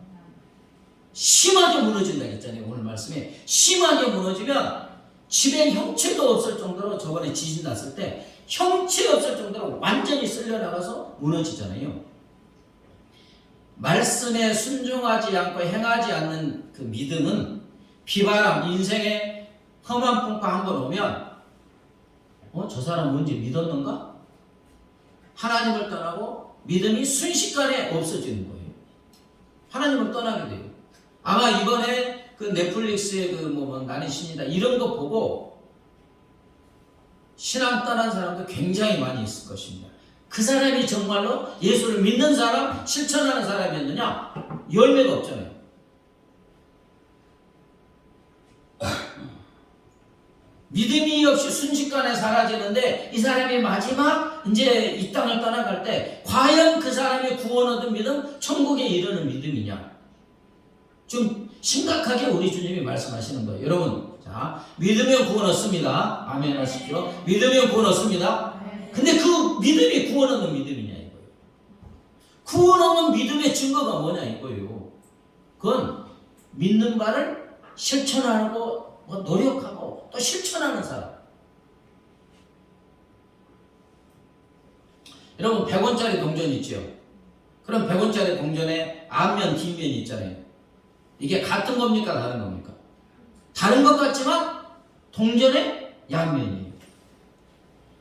심하게 무너진다 했잖아요. 오늘 말씀에 심하게 무너지면 집에 형체도 없을 정도로, 저번에 지진 났을 때 형체 없을 정도로 완전히 쓸려나가서 무너지잖아요. 말씀에 순종하지 않고 행하지 않는 그 믿음은 비바람, 인생의 험한 풍파 한번 오면 저 사람 뭔지 믿었는가? 하나님을 떠나고 믿음이 순식간에 없어지는 거예요. 하나님을 떠나게 돼요. 아마 이번에 그 넷플릭스의 나는 신이다 이런 거 보고 신앙 떠난 사람도 굉장히 많이 있을 것입니다. 그 사람이 정말로 예수를 믿는 사람, 실천하는 사람이었느냐? 열매가 없잖아요. 믿음이 없이 순식간에 사라지는데 이 사람이 마지막 이제 이 땅을 떠나갈 때 과연 그 사람이 구원 얻은 믿음, 천국에 이르는 믿음이냐? 좀 심각하게 우리 주님이 말씀하시는 거예요. 여러분, 자, 믿으면 구원 얻습니다. 아멘 하십시오. 믿으면 구원 얻습니다. 근데 그 믿음이 구원 얻는 믿음이냐 이거예요. 구원 얻는 믿음의 증거가 뭐냐 이거예요. 그건 믿는 바를 실천하고 노력하고 또 실천하는 사람. 여러분 100원짜리 동전 있죠? 그럼 100원짜리 동전에 앞면 뒷면이 있잖아요. 이게 같은 겁니까 다른 겁니까? 다른 것 같지만 동전의 양면이에요.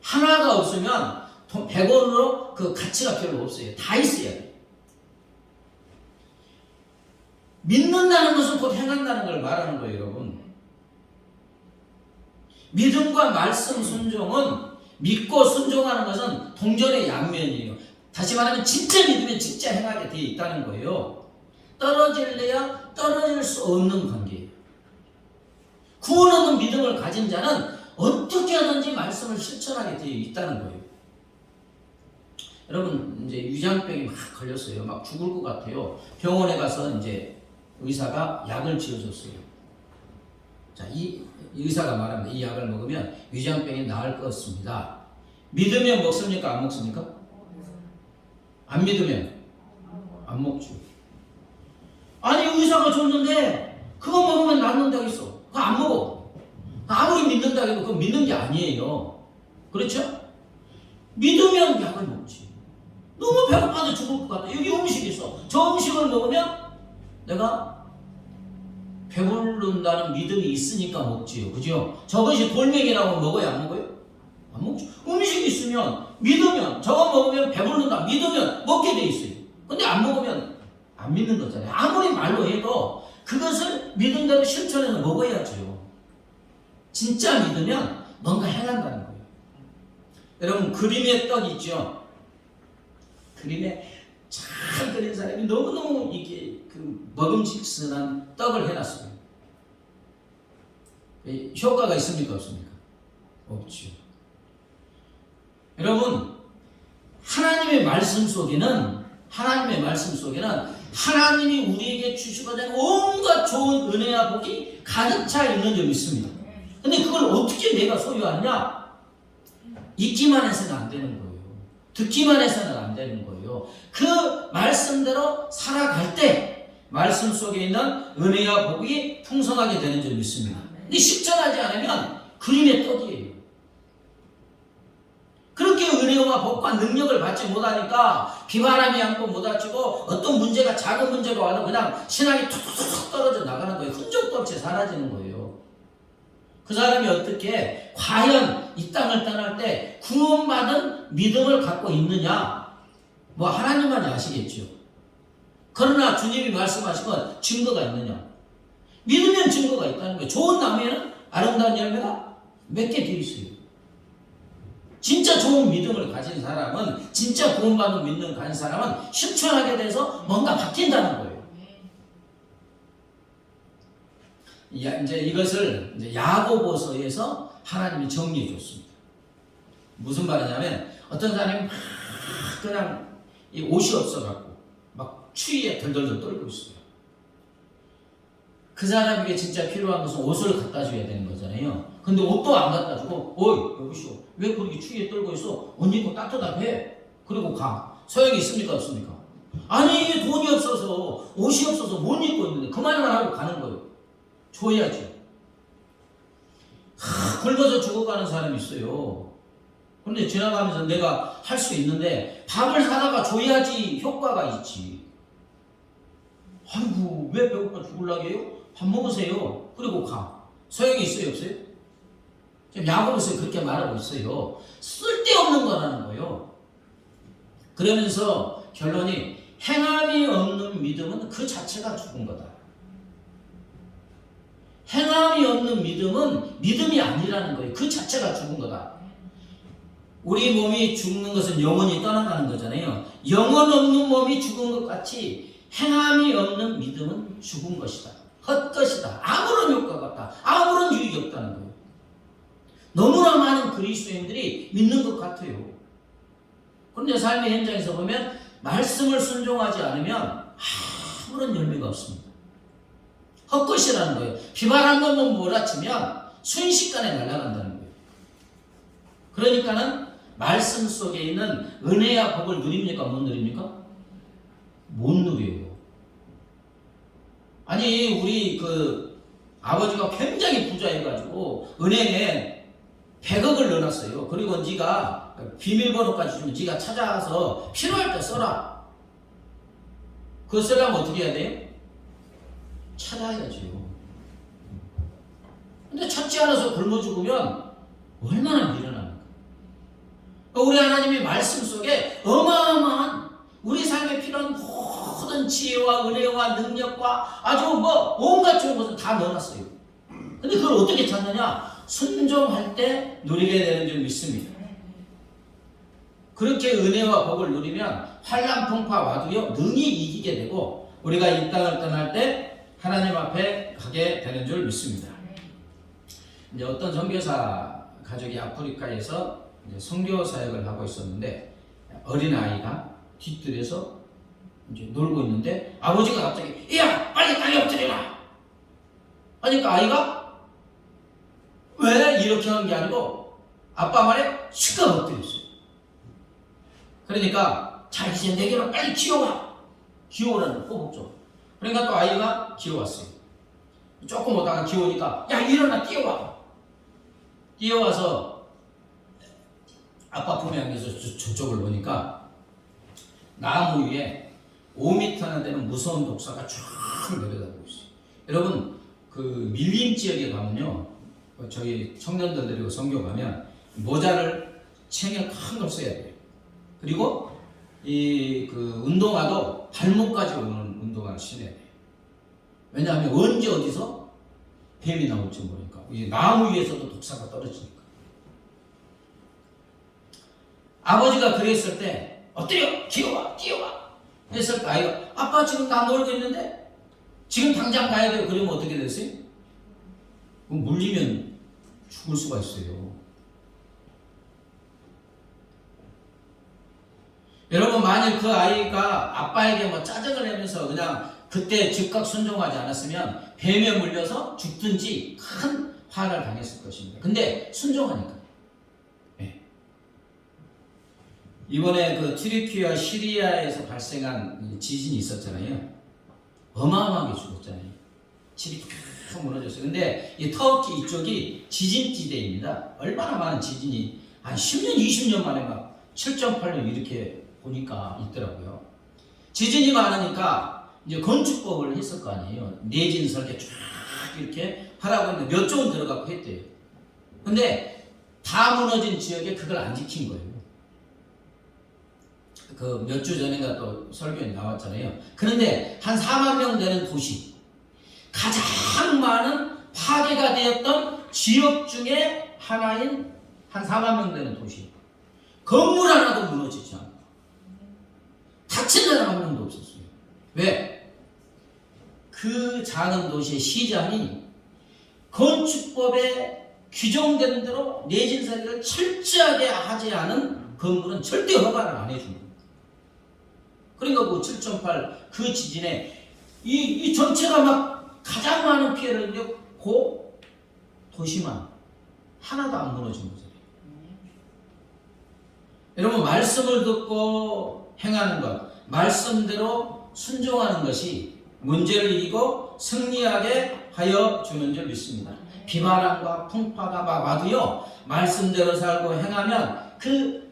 하나가 없으면 100원으로 그 가치가 별로 없어요. 다 있어야 돼요. 믿는다는 것은 곧 행한다는 걸 말하는 거예요, 여러분. 믿음과 말씀 순종은, 믿고 순종하는 것은 동전의 양면이에요. 다시 말하면 진짜 믿으면 진짜 행하게 되어 있다는 거예요. 떨어질래야 떨어질 수 없는 관계예요. 구원 얻는 믿음을 가진 자는 어떻게 하든지 말씀을 실천하게 되어 있다는 거예요. 여러분, 이제 위장병이 막 걸렸어요. 막 죽을 것 같아요. 병원에 가서 이제 의사가 약을 지어줬어요. 자, 이 의사가 말합니다. 이 약을 먹으면 위장병이 나을 것 같습니다. 믿으면 먹습니까? 안 먹습니까? 안 믿으면 안 먹죠. 아니, 의사가 줬는데 그거 먹으면 낫는다고 했어. 그거 안 먹어. 아무리 믿는다고 해도 그건 믿는 게 아니에요. 그렇죠? 믿으면 약을 먹지. 너무 배고파서 죽을 것 같다. 여기 음식이 있어. 저 음식을 먹으면 내가 배부른다는 믿음이 있으니까 먹지요. 그죠? 저것이 돌멩이라고 먹어야 안 먹어요? 안 먹죠. 음식이 있으면, 믿으면, 저거 먹으면 배부른다. 믿으면 먹게 돼 있어요. 근데 안 먹으면 안 믿는 거잖아요. 아무리 말로 해도 그것을 믿은 대로 실천해서 먹어야죠. 진짜 믿으면 뭔가 행한다는 거예요. 여러분 그림의 떡 있죠? 그림에 잘 그린 사람이 너무너무 이게 그 먹음직스러운 떡을 해놨어요. 효과가 있습니까? 없습니까? 없죠. 여러분 하나님의 말씀 속에는 하나님이 우리에게 주시고자 하는 온갖 좋은 은혜와 복이 가득 차 있는 점이 있습니다. 근데 그걸 어떻게 내가 소유하느냐? 읽기만 해서는 안 되는 거예요. 듣기만 해서는 안 되는 거예요. 그 말씀대로 살아갈 때 말씀 속에 있는 은혜와 복이 풍성하게 되는 점이 있습니다. 근데 실천하지 않으면 그림의 떡이에요. 그렇게 은혜와 복과 능력을 받지 못하니까 비바람이 한번 못닥치고 어떤 문제가 작은 문제가 와도 그냥 신앙이 툭툭툭 떨어져 나가는 거예요. 흔적도 없이 사라지는 거예요. 그 사람이 어떻게 과연 이 땅을 떠날 때 구원받은 믿음을 갖고 있느냐? 뭐 하나님만이 아시겠죠. 그러나 주님이 말씀하신 건 증거가 있느냐? 믿으면 증거가 있다는 거예요. 좋은 나무에는 아름다운 열매가 몇 개 되어 있어요. 진짜 좋은 믿음을 가진 사람은, 진짜 구원받는 믿음을 가진 사람은 실천하게 돼서 뭔가 바뀐다는 거예요. 이제 이것을 이제 야고보서에서 하나님이 정리해 줬습니다. 무슨 말이냐면 어떤 사람이 막 그냥 이 옷이 없어갖고 막 추위에 덜덜덜 떨고 있어요. 그 사람에게 진짜 필요한 것은 옷을 갖다 줘야 되는 거잖아요. 근데 옷도 안 갖다 주고, 어이 여보시오, 왜 그렇게 추위에 떨고 있어? 옷 입고 따뜻하게 그리고 가. 소용이 있습니까 없습니까? 아니 돈이 없어서 옷이 없어서 못 입고 있는데 그 말만 하고 가는 거예요. 줘야죠. 굶어서 죽어가는 사람이 있어요. 그런데 지나가면서 내가 할 수 있는데 밥을 사다가 줘야지 효과가 있지. 아이고 왜 배고파 죽을라고 해요? 밥 먹으세요. 그리고 가. 소용이 있어요 없어요? 지금 야고보서 그렇게 말하고 있어요. 쓸데없는 거라는 거예요. 그러면서 결론이 행함이 없는 믿음은 그 자체가 죽은 거다. 행함이 없는 믿음은 믿음이 아니라는 거예요. 그 자체가 죽은 거다. 우리 몸이 죽는 것은 영혼이 떠나가는 거잖아요. 영혼 없는 몸이 죽은 것 같이 행함이 없는 믿음은 죽은 것이다. 헛것이다. 아무런 효과가 없다. 아무런 유익이 없다는 거예요. 너무나 많은 그리스도인들이 믿는 것 같아요. 그런데 삶의 현장에서 보면 말씀을 순종하지 않으면 아무런 열매가 없습니다. 헛것이라는 거예요. 비바람 한번 몰아치면 순식간에 날아간다는 거예요. 그러니까는 말씀 속에 있는 은혜와 복을 누립니까? 못 누립니까? 못 누려요. 아니 우리 그 아버지가 굉장히 부자해가지고 은행에 100억을 넣어놨어요. 그리고 네가 비밀번호까지 주면 네가 찾아서 필요할 때 써라. 그거 쓰려면 어떻게 해야 돼요? 찾아야죠. 근데 찾지 않아서 굶어 죽으면 얼마나 미련합니까? 우리 하나님의 말씀 속에 어마어마한 우리 삶에 필요한 모든 지혜와 은혜와 능력과 아주 뭐 온갖 좋은 것을 다 넣어놨어요. 근데 그걸 어떻게 찾느냐? 순종할 때 누리게 되는 줄 믿습니다. 그렇게 은혜와 복을 누리면 환난 풍파 와도요 능히 이기게 되고 우리가 이 땅을 떠날 때 하나님 앞에 가게 되는 줄 믿습니다. 이제 어떤 선교사 가족이 아프리카에서 이제 선교 사역을 하고 있었는데 어린 아이가 뒷뜰에서 이제 놀고 있는데 아버지가 갑자기 야 빨리 땅에 엎드려라. 그러니까 아이가 왜 이렇게 하는 게 아니고 아빠 말에 시끄러 엎드렸어요. 그러니까 자 이제 내게로 빨리 기어와. 기어오라는 호복죠. 그러니까 또 아이가 기어왔어요. 조금 오다가 기어오니까 야 일어나 뛰어와. 뛰어와서 아빠 품에 안겨서 저쪽을 보니까 나무 위에 5m나 되는 무서운 독사가 쫙 내려다보고 있어요. 여러분 그 밀림 지역에 가면요 저희 청년들 데리고 선교 가면 모자를 챙겨 큰 걸 써야 돼요. 그리고 이 그 운동화도 발목까지 오는 운동화를 신어야 돼요. 왜냐하면 언제 어디서 뱀이 나올지 모르니까 이 나무 위에서도 독사가 떨어지니까. 아버지가 그랬을 때 엎드려 기어와 뛰어와 했을 때 아이가 아빠 지금 나 놀고 있는데 지금 당장 가야 돼요. 그러면 어떻게 됐어요? 물리면 죽을 수가 있어요. 여러분 만일 그 아이가 아빠에게 뭐 짜증을 내면서 그냥 그때 즉각 순종하지 않았으면 뱀에 물려서 죽든지 큰 화를 당했을 것입니다. 근데 순종하니까. 네. 이번에 그 튀르키예와 시리아에서 발생한 지진이 있었잖아요. 어마어마하게 죽었잖아요. 집이 탁 무너졌어요. 근데 이 터키 이쪽이 지진지대입니다. 얼마나 많은 지진이 한 10년, 20년 만에 막 7.8년 이렇게 보니까 있더라고요. 지진이 많으니까 이제 건축법을 했을 거 아니에요. 내진 설계 쫙 이렇게 하라고 했는데 몇 조 원 들어가고 했대요. 근데 다 무너진 지역에 그걸 안 지킨 거예요. 그 몇 주 전인가 또 설교에 나왔잖아요. 그런데 한 4만 명 되는 도시, 가장 많은 파괴가 되었던 지역 중에 하나인 한 4만 명 되는 도시, 건물 하나도 무너지지 않고 다친 사람 한 명도 없었어요. 왜? 그 작은 도시의 시장이 건축법에 규정된 대로 내진 설계를 철저하게 하지 않은 건물은 절대 허가를 안 해줍니다. 그러니까 그 7.8 그 지진에 이 전체가 막 가장 많은 피해를 입고 그 도시만 하나도 안 무너진 거죠. 여러분 말씀을 듣고 행하는 것, 말씀대로 순종하는 것이 문제를 이기고 승리하게 하여 주는 줄 믿습니다. 비바람과 풍파가 막 와도요, 말씀대로 살고 행하면 그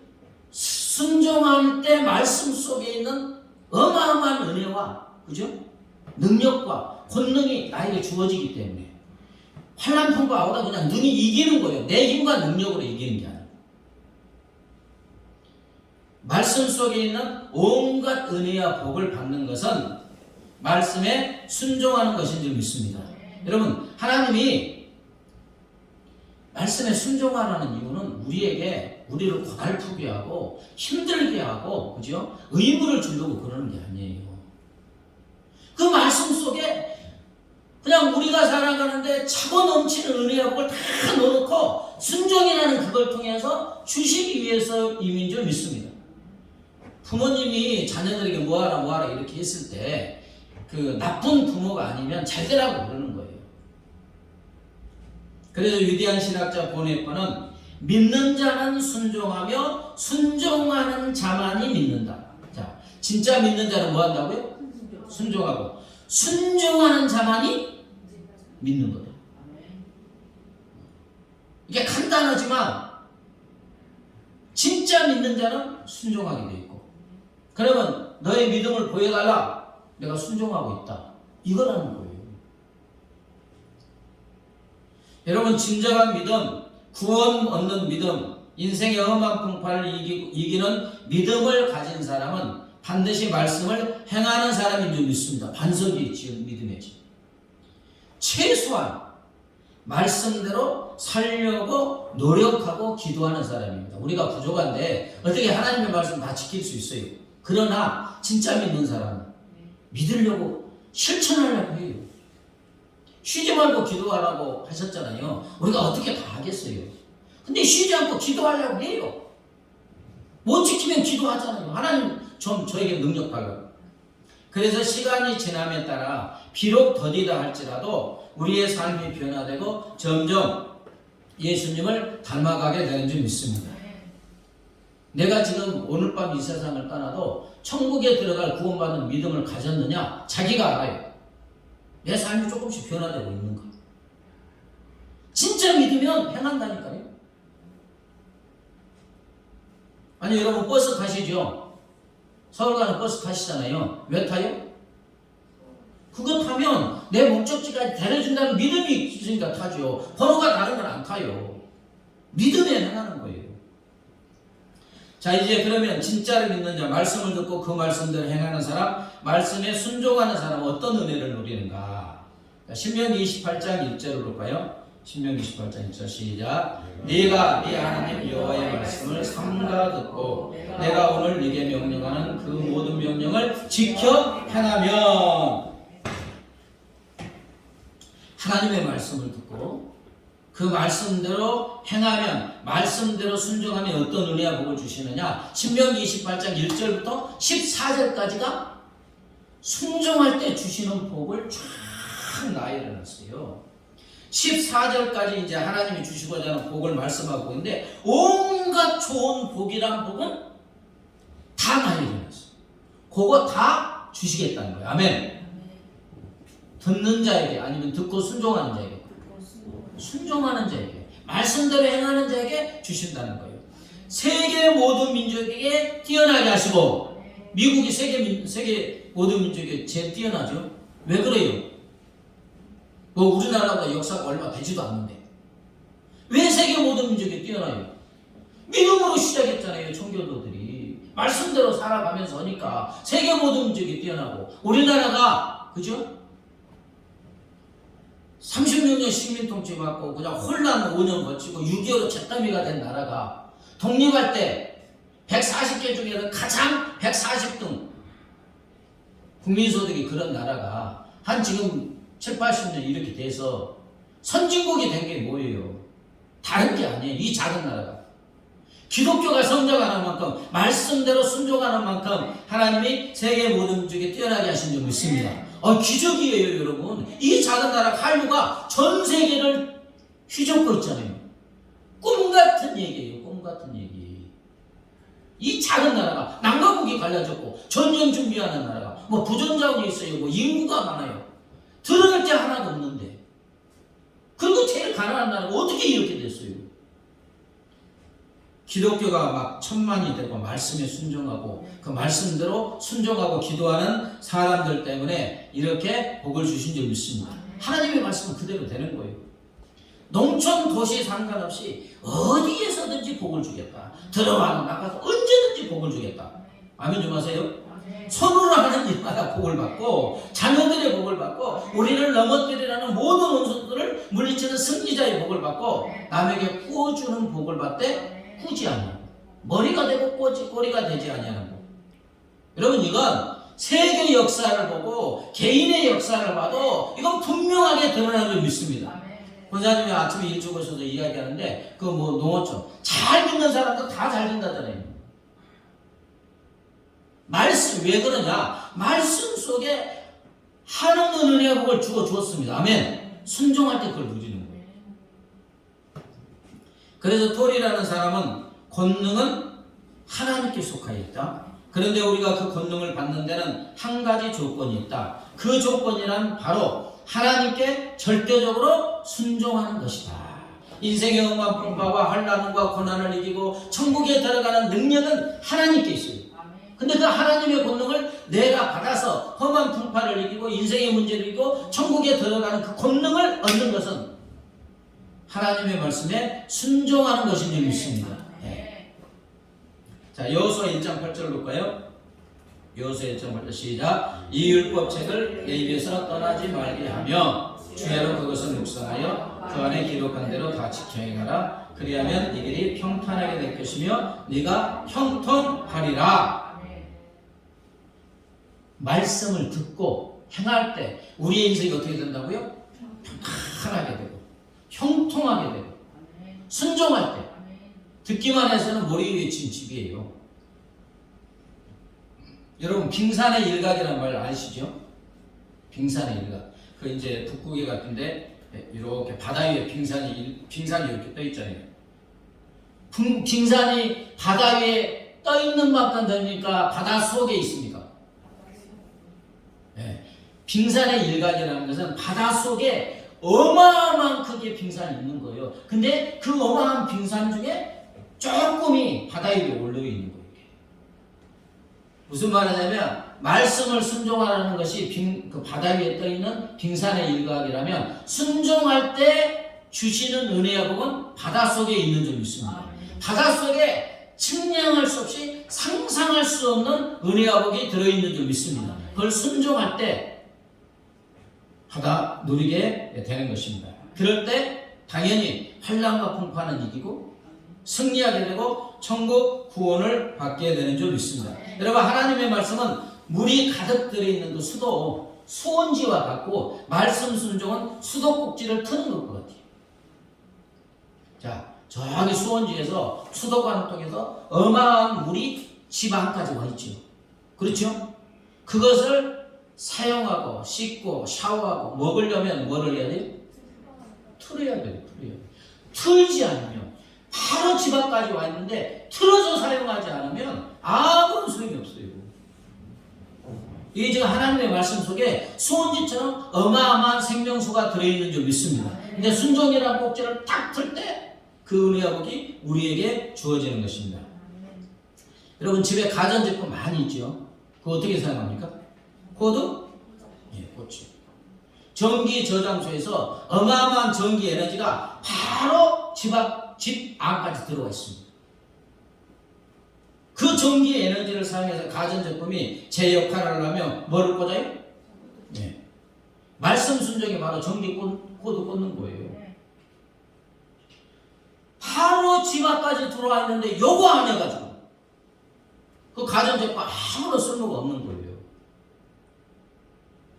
순종할 때 말씀 속에 있는 어마어마한 은혜와 그죠? 능력과 권능이 나에게 주어지기 때문에 환난 풍파가 오다 그냥 눈이 이기는 거예요. 내 힘과 능력으로 이기는 게 아니에요. 말씀 속에 있는 온갖 은혜와 복을 받는 것은 말씀에 순종하는 것인 줄 믿습니다. 여러분 하나님이 말씀에 순종하라는 이유는 우리를 고달프게 하고 힘들게 하고 그죠? 의무를 주려고 그러는 게 아니에요. 그 말씀 속에 그냥 우리가 살아가는데 차고 넘치는 은혜와 복을 다 넣어놓고 순종이라는 그걸 통해서 주시기 위해서임인 줄 믿습니다. 부모님이 자녀들에게 뭐하라 이렇게 했을 때 그 나쁜 부모가 아니면 잘 되라고 그러는 거예요. 그래서 위대한 신학자 보네퍼는 믿는 자는 순종하며 순종하는 자만이 믿는다. 자, 진짜 믿는 자는 뭐 한다고요? 순종하고 순종하는 자만이 믿는 거다. 이게 간단하지만 진짜 믿는 자는 순종하게 돼 있고, 그러면 너의 믿음을 보여달라. 내가 순종하고 있다. 이거라는 거예요. 여러분 진정한 믿음, 구원 얻는 믿음, 인생의 험한 풍파를 이기는 믿음을 가진 사람은 반드시 말씀을 행하는 사람인 줄 믿습니다. 반석이 지은 믿음이지. 최소한 말씀대로 살려고 노력하고 기도하는 사람입니다. 우리가 부족한데 어떻게 하나님의 말씀 다 지킬 수 있어요. 그러나 진짜 믿는 사람은 믿으려고 실천하려고 해요. 쉬지 말고 기도하라고 하셨잖아요. 우리가 어떻게 다 하겠어요. 근데 쉬지 않고 기도하려고 해요. 못 지키면 기도하잖아요. 하나님 좀 저에게 능력 달라고. 그래서 시간이 지남에 따라 비록 더디다 할지라도 우리의 삶이 변화되고 점점 예수님을 닮아가게 되는 줄 믿습니다. 내가 지금 오늘 밤 이 세상을 떠나도 천국에 들어갈 구원받는 믿음을 가졌느냐? 자기가 알아요. 내 삶이 조금씩 변화되고 있는가? 진짜 믿으면 행한다니까요. 아니 여러분 버스 타시죠? 서울 가는 버스 타시잖아요. 왜 타요? 그거 타면 내 목적지까지 데려준다는 믿음이 있으니까 타죠. 번호가 다른 건 안 타요. 믿음에 행하는 거예요. 자 이제 그러면 진짜를 믿는 자, 말씀을 듣고 그 말씀대로 행하는 사람, 말씀에 순종하는 사람은 어떤 은혜를 누리는가? 신명기 28장 1절을 볼까요? 신명기 18장 1절 시작. 네가 네 하나님 여호와의 말씀을 삼가 듣고 내가 오늘 네게 명령하는 그 모든 명령을 지켜 행하면, 하나님의 말씀을 듣고 그 말씀대로 행하면, 말씀대로 순종하면 어떤 은혜와 복을 주시느냐. 신명기 28장 1절부터 14절까지가 순종할 때 주시는 복을 쫙 나열해 놨어요. 14절까지 이제 하나님이 주시고자 하는 복을 말씀하고 있는데, 온갖 좋은 복이란 복은 다 나열해 놨어요. 그거 다 주시겠다는 거예요. 아멘. 듣는 자에게, 아니면 듣고 순종하는 자에게, 순종하는 자에게, 말씀대로 행하는 자에게 주신다는 거예요. 세계 모든 민족에게 뛰어나게 하시고, 미국이 세계 모든 민족에게 제일 뛰어나죠. 왜 그래요? 뭐 우리나라보다 역사가 얼마 되지도 않는데 왜 세계 모든 민족에 뛰어나요? 믿음으로 시작했잖아요. 청교도들이 말씀대로 살아가면서 하니까 세계 모든 민족에 뛰어나고, 우리나라가 그죠? 36년 식민통치 받고 그냥 혼란 5년 거치고 6.25로 잿더미가 된 나라가 독립할 때 140개 중에서 가장 140등 국민소득이 그런 나라가 한 지금 7, 80년 이렇게 돼서 선진국이 된 게 뭐예요? 다른 게 아니에요. 이 작은 나라가 기독교가 성장하는 만큼, 말씀대로 순종하는 만큼 하나님이 세계 모든 민족에 뛰어나게 하신 줄 믿습니다. 기적이에요, 여러분. 이 작은 나라 한류가 전 세계를 휘젓고 있잖아요. 꿈 같은 얘기예요. 꿈 같은 얘기. 이 작은 나라가 남과 북이 갈라졌고 전쟁 준비하는 나라가 뭐 부전자원이 있어요. 뭐 인구가 많아요. 드러낼 게 하나도 없는데, 그리고 제일 가난한 나라가 어떻게 이렇게 됐어요? 기독교가 막 1000만이 되고 말씀에 순종하고 그 말씀대로 순종하고 기도하는 사람들 때문에 이렇게 복을 주신 줄 믿습니다. 하나님의 말씀은 그대로 되는 거예요. 농촌 도시 상관없이 어디에서든지 복을 주겠다. 들어와서 나가서 언제든지 복을 주겠다. 아멘 좀 하세요. 손으로 하는 일마다 복을 받고, 자녀들의 복을 받고, 우리를 넘어뜨리라는 모든 원수들을 물리치는 승리자의 복을 받고, 남에게 꾸어주는 복을 받되 꾸지 아니하고, 머리가 되고 꼬리가 되지 아니하는 복. 여러분, 이건 세계 역사를 보고 개인의 역사를 봐도 이건 분명하게 드러나는 줄 믿습니다. 권사님이 아침에 일찍오셔서 이야기하는데, 그 뭐 농어촌 잘 믿는 사람도 다 잘 된다잖아요. 말씀, 왜 그러냐? 말씀 속에 하나님의 은혜의 복을 주었습니다. 아멘. 순종할 때 그걸 누리는 거예요. 그래서 톨이라는 사람은 권능은 하나님께 속하여 있다. 그런데 우리가 그 권능을 받는 데는 한 가지 조건이 있다. 그 조건이란 바로 하나님께 절대적으로 순종하는 것이다. 인생의 험한 풍파와 환난과 고난을 이기고 천국에 들어가는 능력은 하나님께 있어요. 근데 그 하나님의 권능을 내가 받아서 험한 풍파를 이기고 인생의 문제를 이기고 천국에 들어가는 그 권능을 얻는 것은 하나님의 말씀에 순종하는 것인 줄 믿습니다. 네. 자, 여호수아 1장 8절 볼까요? 여호수아 1장 8절 시작. 이 율법책을 내 입에서 떠나지 말게 하며 주야로 그것을 묵상하여 그 안에 기록한 대로 다 지켜 행하라. 그리하면 네 길이 평탄하게 될 것이며 네가 형통하리라. 말씀을 듣고 행할 때 우리의 인생이 어떻게 된다고요? 평탄하게 되고 형통하게 되고 순종할 때 듣기만 해서는 머리 위에 친 집이에요. 여러분, 빙산의 일각이라는 말 아시죠? 빙산의 일각. 그 이제 북극에 같은데 이렇게 바다 위에 빙산이 이렇게 떠 있잖아요. 빙산이 바다 위에 떠 있는 만큼 되니까 바다 속에 있습니까? 네. 빙산의 일각이라는 것은 바다 속에 어마어마한 크기의 빙산이 있는 거예요. 근데 그 어마어마한 빙산 중에 조금이 바다 위에 올려 있는 거예요. 무슨 말이냐면 말씀을 순종하라는 것이 그 바다 위에 떠 있는 빙산의 일각이라면 순종할 때 주시는 은혜와 복은 바다 속에 있는 줄 믿습니다. 바다 속에 측량할 수 없이 상상할 수 없는 은혜와 복이 들어있는 줄 믿습니다. 그걸 순종할 때 받아 누리게 되는 것입니다. 그럴 때 당연히 환난과 풍파는 이기고 승리하게 되고 천국 구원을 받게 되는 줄 믿습니다. 여러분, 하나님의 말씀은 물이 가득 들어있는 그 수도, 수온지와 같고 말씀 순종은 수도꼭지를 트는 것과 같아요. 자, 저기 수온지에서 수도관을 통해서 어마어마한 물이 집 안까지 와 있죠. 그렇죠? 그것을 사용하고 씻고 샤워하고 먹으려면 뭐를 해야 돼요? 틀어야 돼요. 틀지 않으면 바로 집 앞까지 와 있는데 틀어서 사용하지 않으면 아무런 소용이 없어요. 이게 지금 하나님의 말씀 속에 수온지처럼 어마어마한 생명수가 들어있는 줄 믿습니다. 근데 순종이라는 꼭지를 딱 틀 때 그 은혜와 복이 우리에게 주어지는 것입니다. 여러분, 집에 가전제품 많이 있죠? 그거 어떻게 사용합니까? 코드? 예, 그렇죠. 전기 저장소에서 어마어마한 전기 에너지가 바로 집 안까지 들어와 있습니다. 그 전기 에너지를 사용해서 가전제품이 제 역할을 하면 뭐를 꽂아요? 네. 말씀 순종이 바로 전기 코드 꽂는 거예요. 바로 집 앞까지 들어와 있는데 요거 안 해가지고 그 가전제품 아무런 쓸모가 없는 거예요.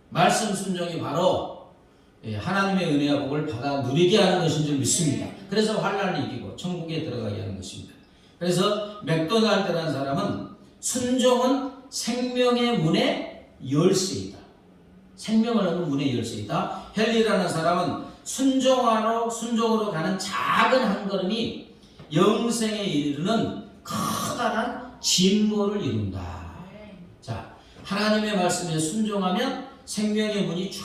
말씀 순종이 바로 하나님의 은혜와 복을 받아 누리게 하는 것인 줄 믿습니다. 그래서 환난을 이기고 천국에 들어가게 하는 것입니다. 그래서 맥도날드라는 사람은 순종은 생명의 문의 열쇠이다. 생명을 얻는 문의 열쇠이다. 헨리라는 사람은 순종으로 가는 작은 한 걸음이 영생에 이르는 커다란 진보를 이룬다. 자, 하나님의 말씀에 순종하면 생명의 문이 쫙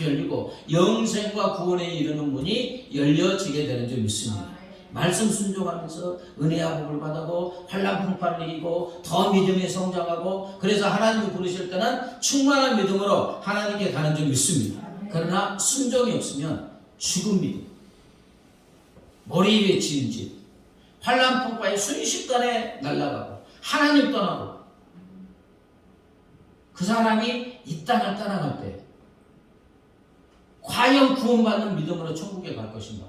열리고 영생과 구원에 이르는 문이 열려지게 되는 줄 믿습니다. 말씀 순종하면서 은혜와 복을 받고 환난 풍파를 이기고 더 믿음에 성장하고, 그래서 하나님이 부르실 때는 충만한 믿음으로 하나님께 가는 줄 믿습니다. 그러나 순종이 없으면 죽은 믿음, 머리 위에 지은 집, 환난 풍파에 순식간에 날아가고 하나님 떠나고, 그 사람이 이 땅을 떠나갈 때 과연 구원받는 믿음으로 천국에 갈 것인가?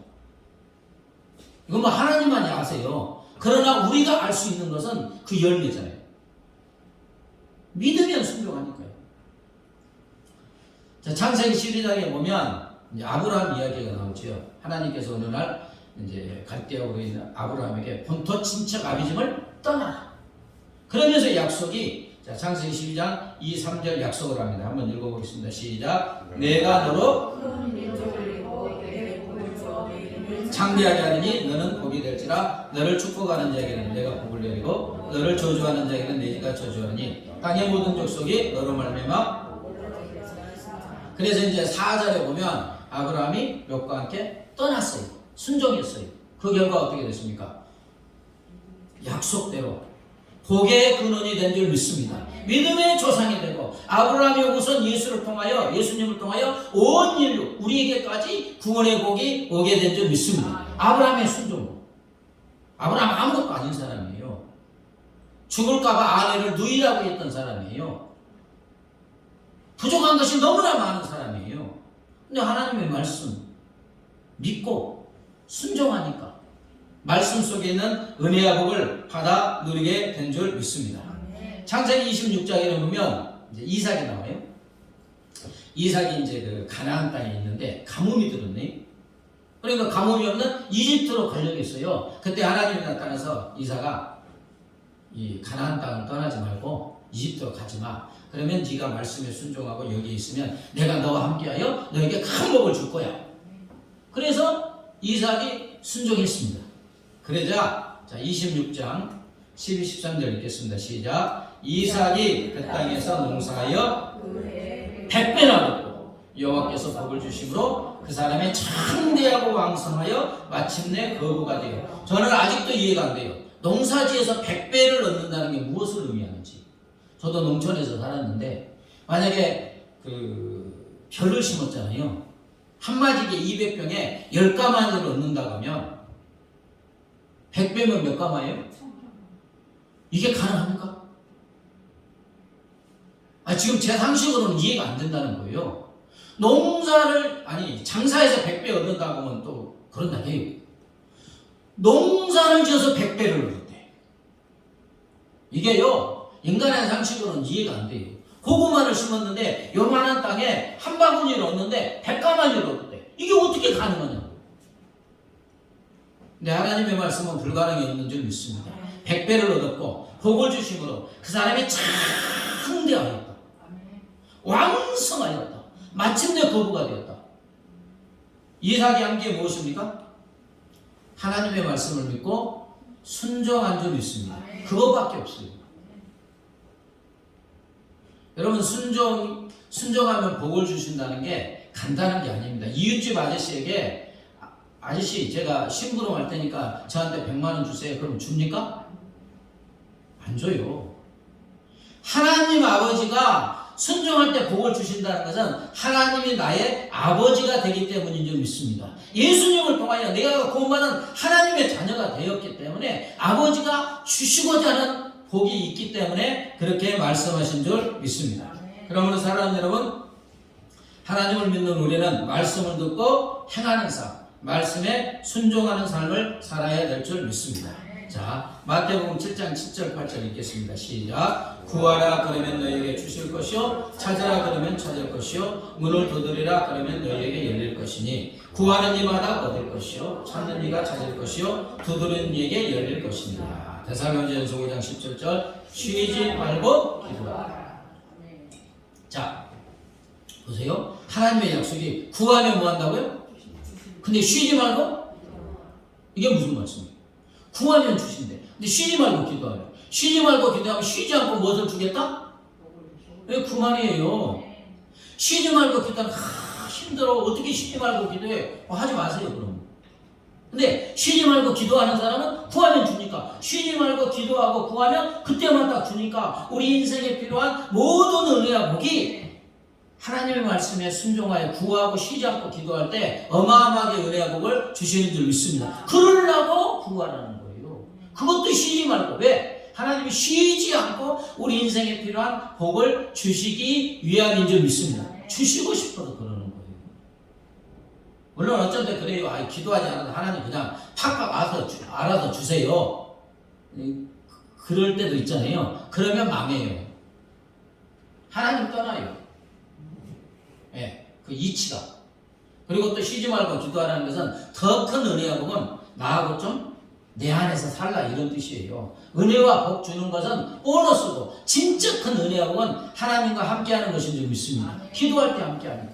이건 뭐 하나님만이 아세요. 그러나 우리가 알 수 있는 것은 그 열매잖아요. 믿으면 순종하니까요. 자, 창세기 12장에 보면 이제 아브라함 이야기가 나오죠. 하나님께서 어느 날 이제 갈대아우로 있는 아브라함에게 본토 친척 아비집을 떠나라. 그러면서 약속이, 자, 창세기 12장 2, 3절 약속을 합니다. 한번 읽어보겠습니다. 시작. 내가 너로 창대하게 하느니 너는 복이 될지라. 너를 축복하는 자에게는 내가 복을 내리고 너를 저주하는 자에게는 내가 저주하니 땅의 모든 족속이 너로 말미암아. 그래서 이제 4절에 보면 아브라함이 롯과 함께 떠났어요. 순종했어요. 그 결과 어떻게 됐습니까? 약속대로 복의 근원이 된 줄 믿습니다. 믿음의 조상이 되고 아브라함이 우선 예수님을 통하여 온 인류, 우리에게까지 구원의 복이 오게 된 줄 믿습니다. 아브라함의 순종. 아브라함 아무것도 아닌 사람이에요. 죽을까봐 아내를 누이라고 했던 사람이에요. 부족한 것이 너무나 많은 사람이에요. 근데 하나님의 말씀 믿고 순종하니까 말씀 속에 있는 은혜와 복을 받아 누리게 된 줄 믿습니다. 창세기 26장에 보면 이제 이삭이 나와요. 이삭이 이제 그 가나안 땅에 있는데 가뭄이 들었네. 그러니까 가뭄이 없는 이집트로 가려고 했어요. 그때 하나님이 나타나서 이삭아, 이 가나안 땅을 떠나지 말고 이집트로 가지 마. 그러면 네가 말씀에 순종하고 여기 있으면 내가 너와 함께하여 너에게 큰 복을 줄 거야. 그래서 이삭이 순종했습니다. 그러자, 자, 26장 12, 13절 읽겠습니다. 시작. 이삭이 그 땅에서 농사하여 100배나 얻고 여호와께서 복을 주심으로 그 사람의 창대하고 왕성하여 마침내 거부가 되어. 저는 아직도 이해가 안 돼요. 농사지에서 100배를 얻는다는 게 무엇을 의미하는지. 저도 농촌에서 살았는데 만약에 그 벼를 심었잖아요. 한 마디에 200병에 10가마니를 얻는다고 하면 100배면 몇 가마예요? 이게 가능합니까? 지금 제 상식으로는 이해가 안 된다는 거예요. 장사해서 100배 얻는다고 하면 또 그런다 해요. 농사를 지어서 100배를 얻었대. 이게요, 인간의 상식으로는 이해가 안 돼요. 고구마를 심었는데 요만한 땅에 한 바구니를 얻는데 100가마니를 얻었대. 이게 어떻게 가능하냐고. 근데 하나님의 말씀은 불가능이 없는 줄 믿습니다. 100배를 얻었고 복을 주심으로 그 사람이 창대하였다. 왕성하였다. 마침내 거부가 되었다. 이삭이 한 게 무엇입니까? 하나님의 말씀을 믿고 순종한 줄 믿습니다. 그것밖에 없어요. 여러분, 순종하면 복을 주신다는 게 간단한 게 아닙니다. 이웃집 아저씨에게, 아저씨 제가 심부름 할 테니까 저한테 100만 원 주세요. 그럼 줍니까? 안 줘요. 하나님 아버지가 순종할 때 복을 주신다는 것은 하나님이 나의 아버지가 되기 때문인 줄 믿습니다. 예수님을 통하여 내가 구원받은 하나님의 자녀가 되었기 때문에 아버지가 주시고자 하는 복이 있기 때문에 그렇게 말씀하신 줄 믿습니다. 그러므로 사랑하는 여러분, 하나님을 믿는 우리는 말씀을 듣고 행하는 삶, 말씀에 순종하는 삶을 살아야 될 줄 믿습니다. 자, 마태복음 7장 7절 8절 읽겠습니다. 시작. 구하라 그러면 너희에게 주실 것이요, 찾으라 그러면 찾을 것이요, 문을 두드리라 그러면 너희에게 열릴 것이니 구하는 이마다 얻을 것이요, 찾는 이가 찾을 것이요, 두드리는 이에게 열릴 것입니다. 데살로니가전서 5장 17절. 쉬지 말고 기도하라. 자, 보세요. 하나님의 약속이 구하면 뭐 한다고요? 근데 쉬지 말고? 이게 무슨 말씀이에요? 구하면 주신대. 근데 쉬지 말고 기도하면. 쉬지 말고 기도하면 쉬지 않고 무엇을 주겠다? 왜 그 말이에요? 쉬지 말고 기도하면 힘들어. 어떻게 쉬지 말고 기도해? 하지 마세요, 그럼. 근데 쉬지 말고 기도하는 사람은 구하면 주니까, 쉬지 말고 기도하고 구하면 그때만 딱 주니까 우리 인생에 필요한 모든 은혜와 복이 하나님의 말씀에 순종하여 구하고 쉬지 않고 기도할 때 어마어마하게 은혜와 복을 주시는 줄 믿습니다. 그러려고 구하라는 거예요. 그것도 쉬지 말고. 왜? 하나님이 쉬지 않고 우리 인생에 필요한 복을 주시기 위함인 줄 믿습니다. 주시고 싶어서 그러는 거예요. 물론 어쩔 때 그래요. 기도하지 않아도 하나님 그냥 팍팍 와서 알아서 주세요. 그럴 때도 있잖아요. 그러면 망해요. 하나님 떠나요. 예, 그 이치가. 그리고 또 쉬지 말고 기도하라는 것은 더 큰 은혜와 복은 나하고 좀 내 안에서 살라, 이런 뜻이에요. 은혜와 복 주는 것은 보너스고, 진짜 큰 은혜와 복은 하나님과 함께하는 것인 줄 믿습니다. 기도할 때 함께하는 거.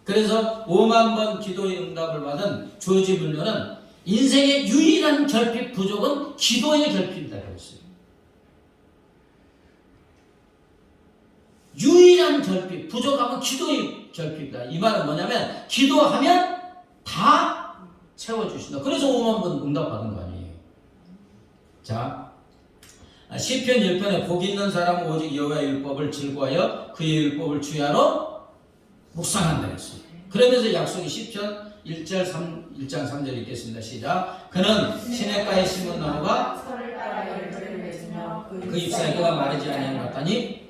그래서 5만 번 기도의 응답을 받은 조지 뮬러는 인생의 유일한 결핍 부족은 기도의 결핍이라고 했어요. 유일한 결핍, 부족함은 기도의 결핍이다. 이 말은 뭐냐면 기도하면 다 채워주신다. 그래서 5만 번 응답받은 거 아니에요. 자, 시편 1편에 복 있는 사람은 오직 여호와의 율법을 즐거워하여 그의 율법을 주야로 묵상한다 했어요. 그러면서 약속이 시편 1장 3절 읽겠습니다. 시작. 그는 시냇가에 심은 나무가 그 잎사귀 그가 마르지 아니한 것 같다니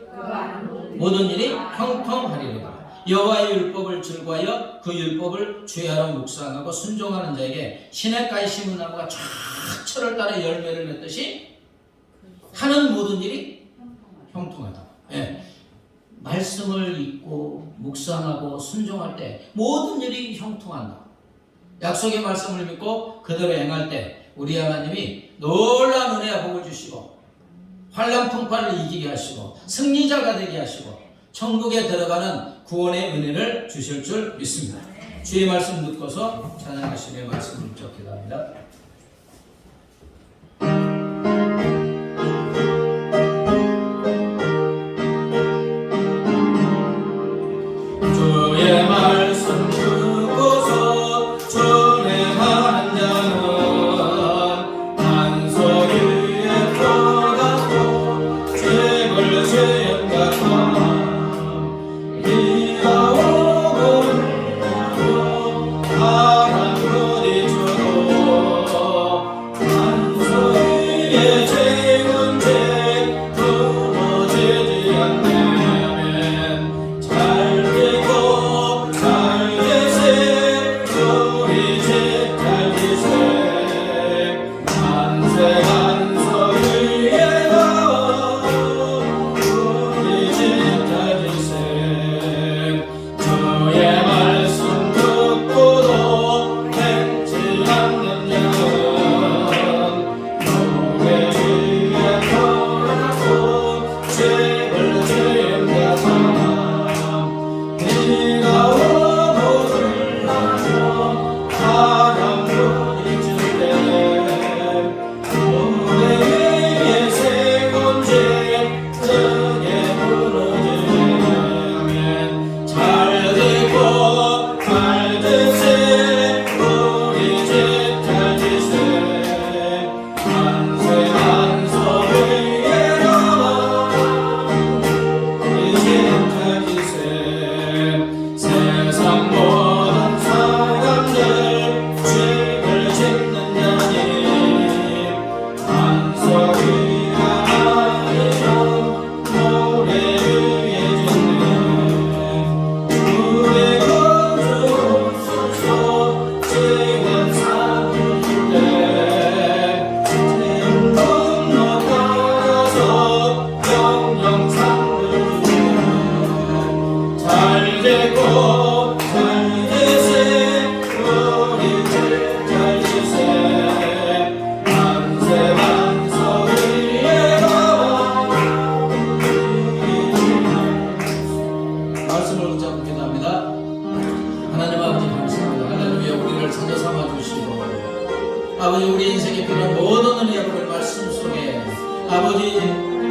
모든 일이 형통하리로다. 여호와의 율법을 즐거워하여 그 율법을 주야로 묵상하고 순종하는 자에게 시냇가에 심은 나무가 쫙 철을 따라 열매를 맺듯이 하는 모든 일이 형통하다. 예. 말씀을 읽고 묵상하고 순종할 때 모든 일이 형통한다. 약속의 말씀을 믿고 그대로 행할 때 우리 하나님이 놀라운 은혜와 복을 주시고 환난 풍파를 이기게 하시고 승리자가 되게 하시고 천국에 들어가는 구원의 은혜를 주실 줄 믿습니다. 주의 말씀 듣고서 찬양하시며 말씀을 묵상하게 합니다. 주의 말씀 듣고서 전행하는 자는 단서 위에 떠가고 죄를 죄연 같아 비가 오고 바람 부딪혀도 아버지 우리 인생에 필요한 모든 은혜의 복을 말씀 속에 아버지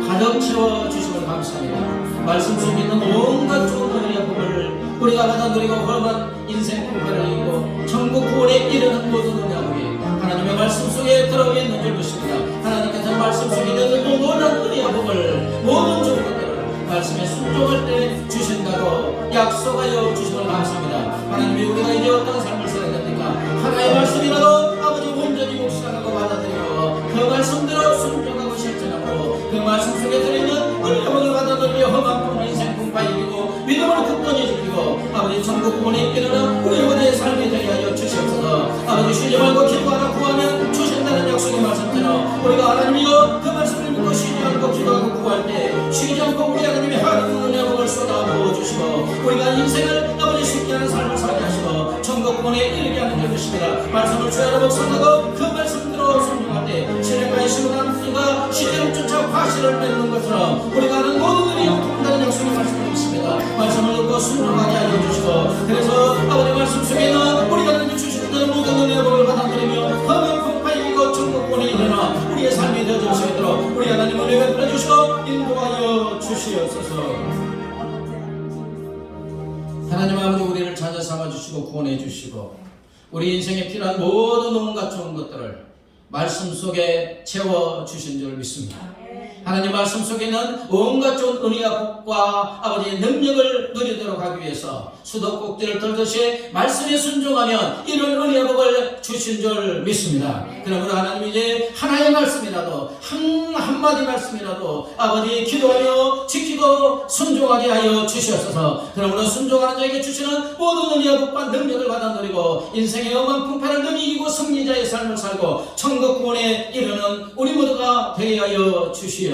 가득 채워주심을 감사합니다. 말씀 속에 있는 온갖 좋은 은혜의 복을 우리가 받아 누리고 험한 인생 풍파를 이기고 천국 구원에 이르는 모든 은혜의 복이 하나님의 말씀 속에 들어있는 줄 믿습니다. 하나님께서 말씀 속에 있는 모든 은혜의 복을 모든 좋은 것들을 말씀에 순종할 때 주신다고 약속하여 주심을 감사합니다. 하나님이 우리가 이제 어떤 삶을 살아야 됩니까? 하나의 말씀이라도 아버지 온전히 묵상하고 받아들이고 그 말씀대로 순종하고 실천하고 그 말씀 속에 들어있는 은혜의 복을 받아들이며 험한 풍 인생 풍파 이기고 믿음으로 굳건히 지키고 아버지 천국 구원에 이르는 우리 모두의 삶이 되게 하여 주시옵소서. 아버지 쉬지 말고 기도하라 구하면 주신다는 약속의 말씀처럼 우리가 하나님이여 그 말씀을 믿고 쉬지 않고 기도하고 구할 때 쉬지 않고 우리 하나님의 하나님의 은혜의 복을 쏟아부어 주시고 우리가 인생을 아버지 쉽게 하는 삶을 살게 하시고 천국 구원에 이르게 하는 줄 믿습니다. 말씀을 주야로 묵상하고 그 말씀대로 순종할 때 시련과 시원한 우리가 시련을 쫓아 과실을 맺는 것처럼 우리가 하는 모든 일이 통한다는 약속의 말씀을 믿습니다. 말씀을 듣고 순종하게 하여 주시고 그래서 아버지 말씀 속에 있는 우리가 하나님 주시는 모든 은혜의 복을 받아들이며 험한 풍파 이기고 천국 구원에 이르는 우리의 삶이 되어질 수 있도록 우리 하나님 은혜를 베풀어 주시고 인도하여 주시옵소서. 하나님 아버지 우리를 찾아 삼아 주시고 구원해 주시고 우리 인생에 필요한 모든 온갖 좋은 것들을 말씀 속에 채워 주신 줄 믿습니다. 하나님 말씀 속에 있는 온갖 좋은 은혜와 복과 아버지의 능력을 누리도록 하기 위해서 수도꼭지를 들듯이 말씀에 순종하면 이런 은혜와 복을 주신 줄 믿습니다. 그러므로 하나님 이제 하나의 말씀이라도 한마디 말씀이라도 아버지 기도하며 지키고 순종하게 하여 주시옵소서. 그러므로 순종하는 자에게 주시는 모든 은혜와 복과 능력을 받아 누리고 인생의 엄한 풍파를 넘기고 승리자의 삶을 살고 천국 구원에 이르는 우리 모두가 되게 하여 주시옵소서.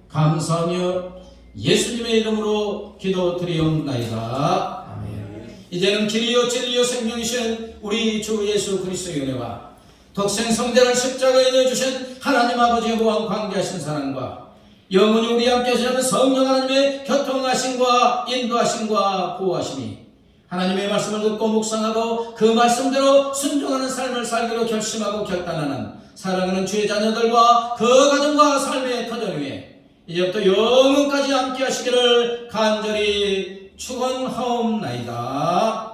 감사하며 예수님의 이름으로 기도드리옵나이다. 아멘. 이제는 길이요 진리요 생명이신 우리 주 예수 그리스도의 은혜와 독생 성자를 십자가에 내어주신 하나님 아버지의 보안 광대하신 사랑과 영원히 우리 함께 하시는 성령 하나님의 교통하심과 인도하심과 보호하심이 하나님의 말씀을 듣고 묵상하고 그 말씀대로 순종하는 삶을 살기로 결심하고 결단하는 사랑하는 주의 자녀들과 그 가정과 삶의 터전 위에 이제부터 영원까지 함께 하시기를 간절히 축원하옵나이다.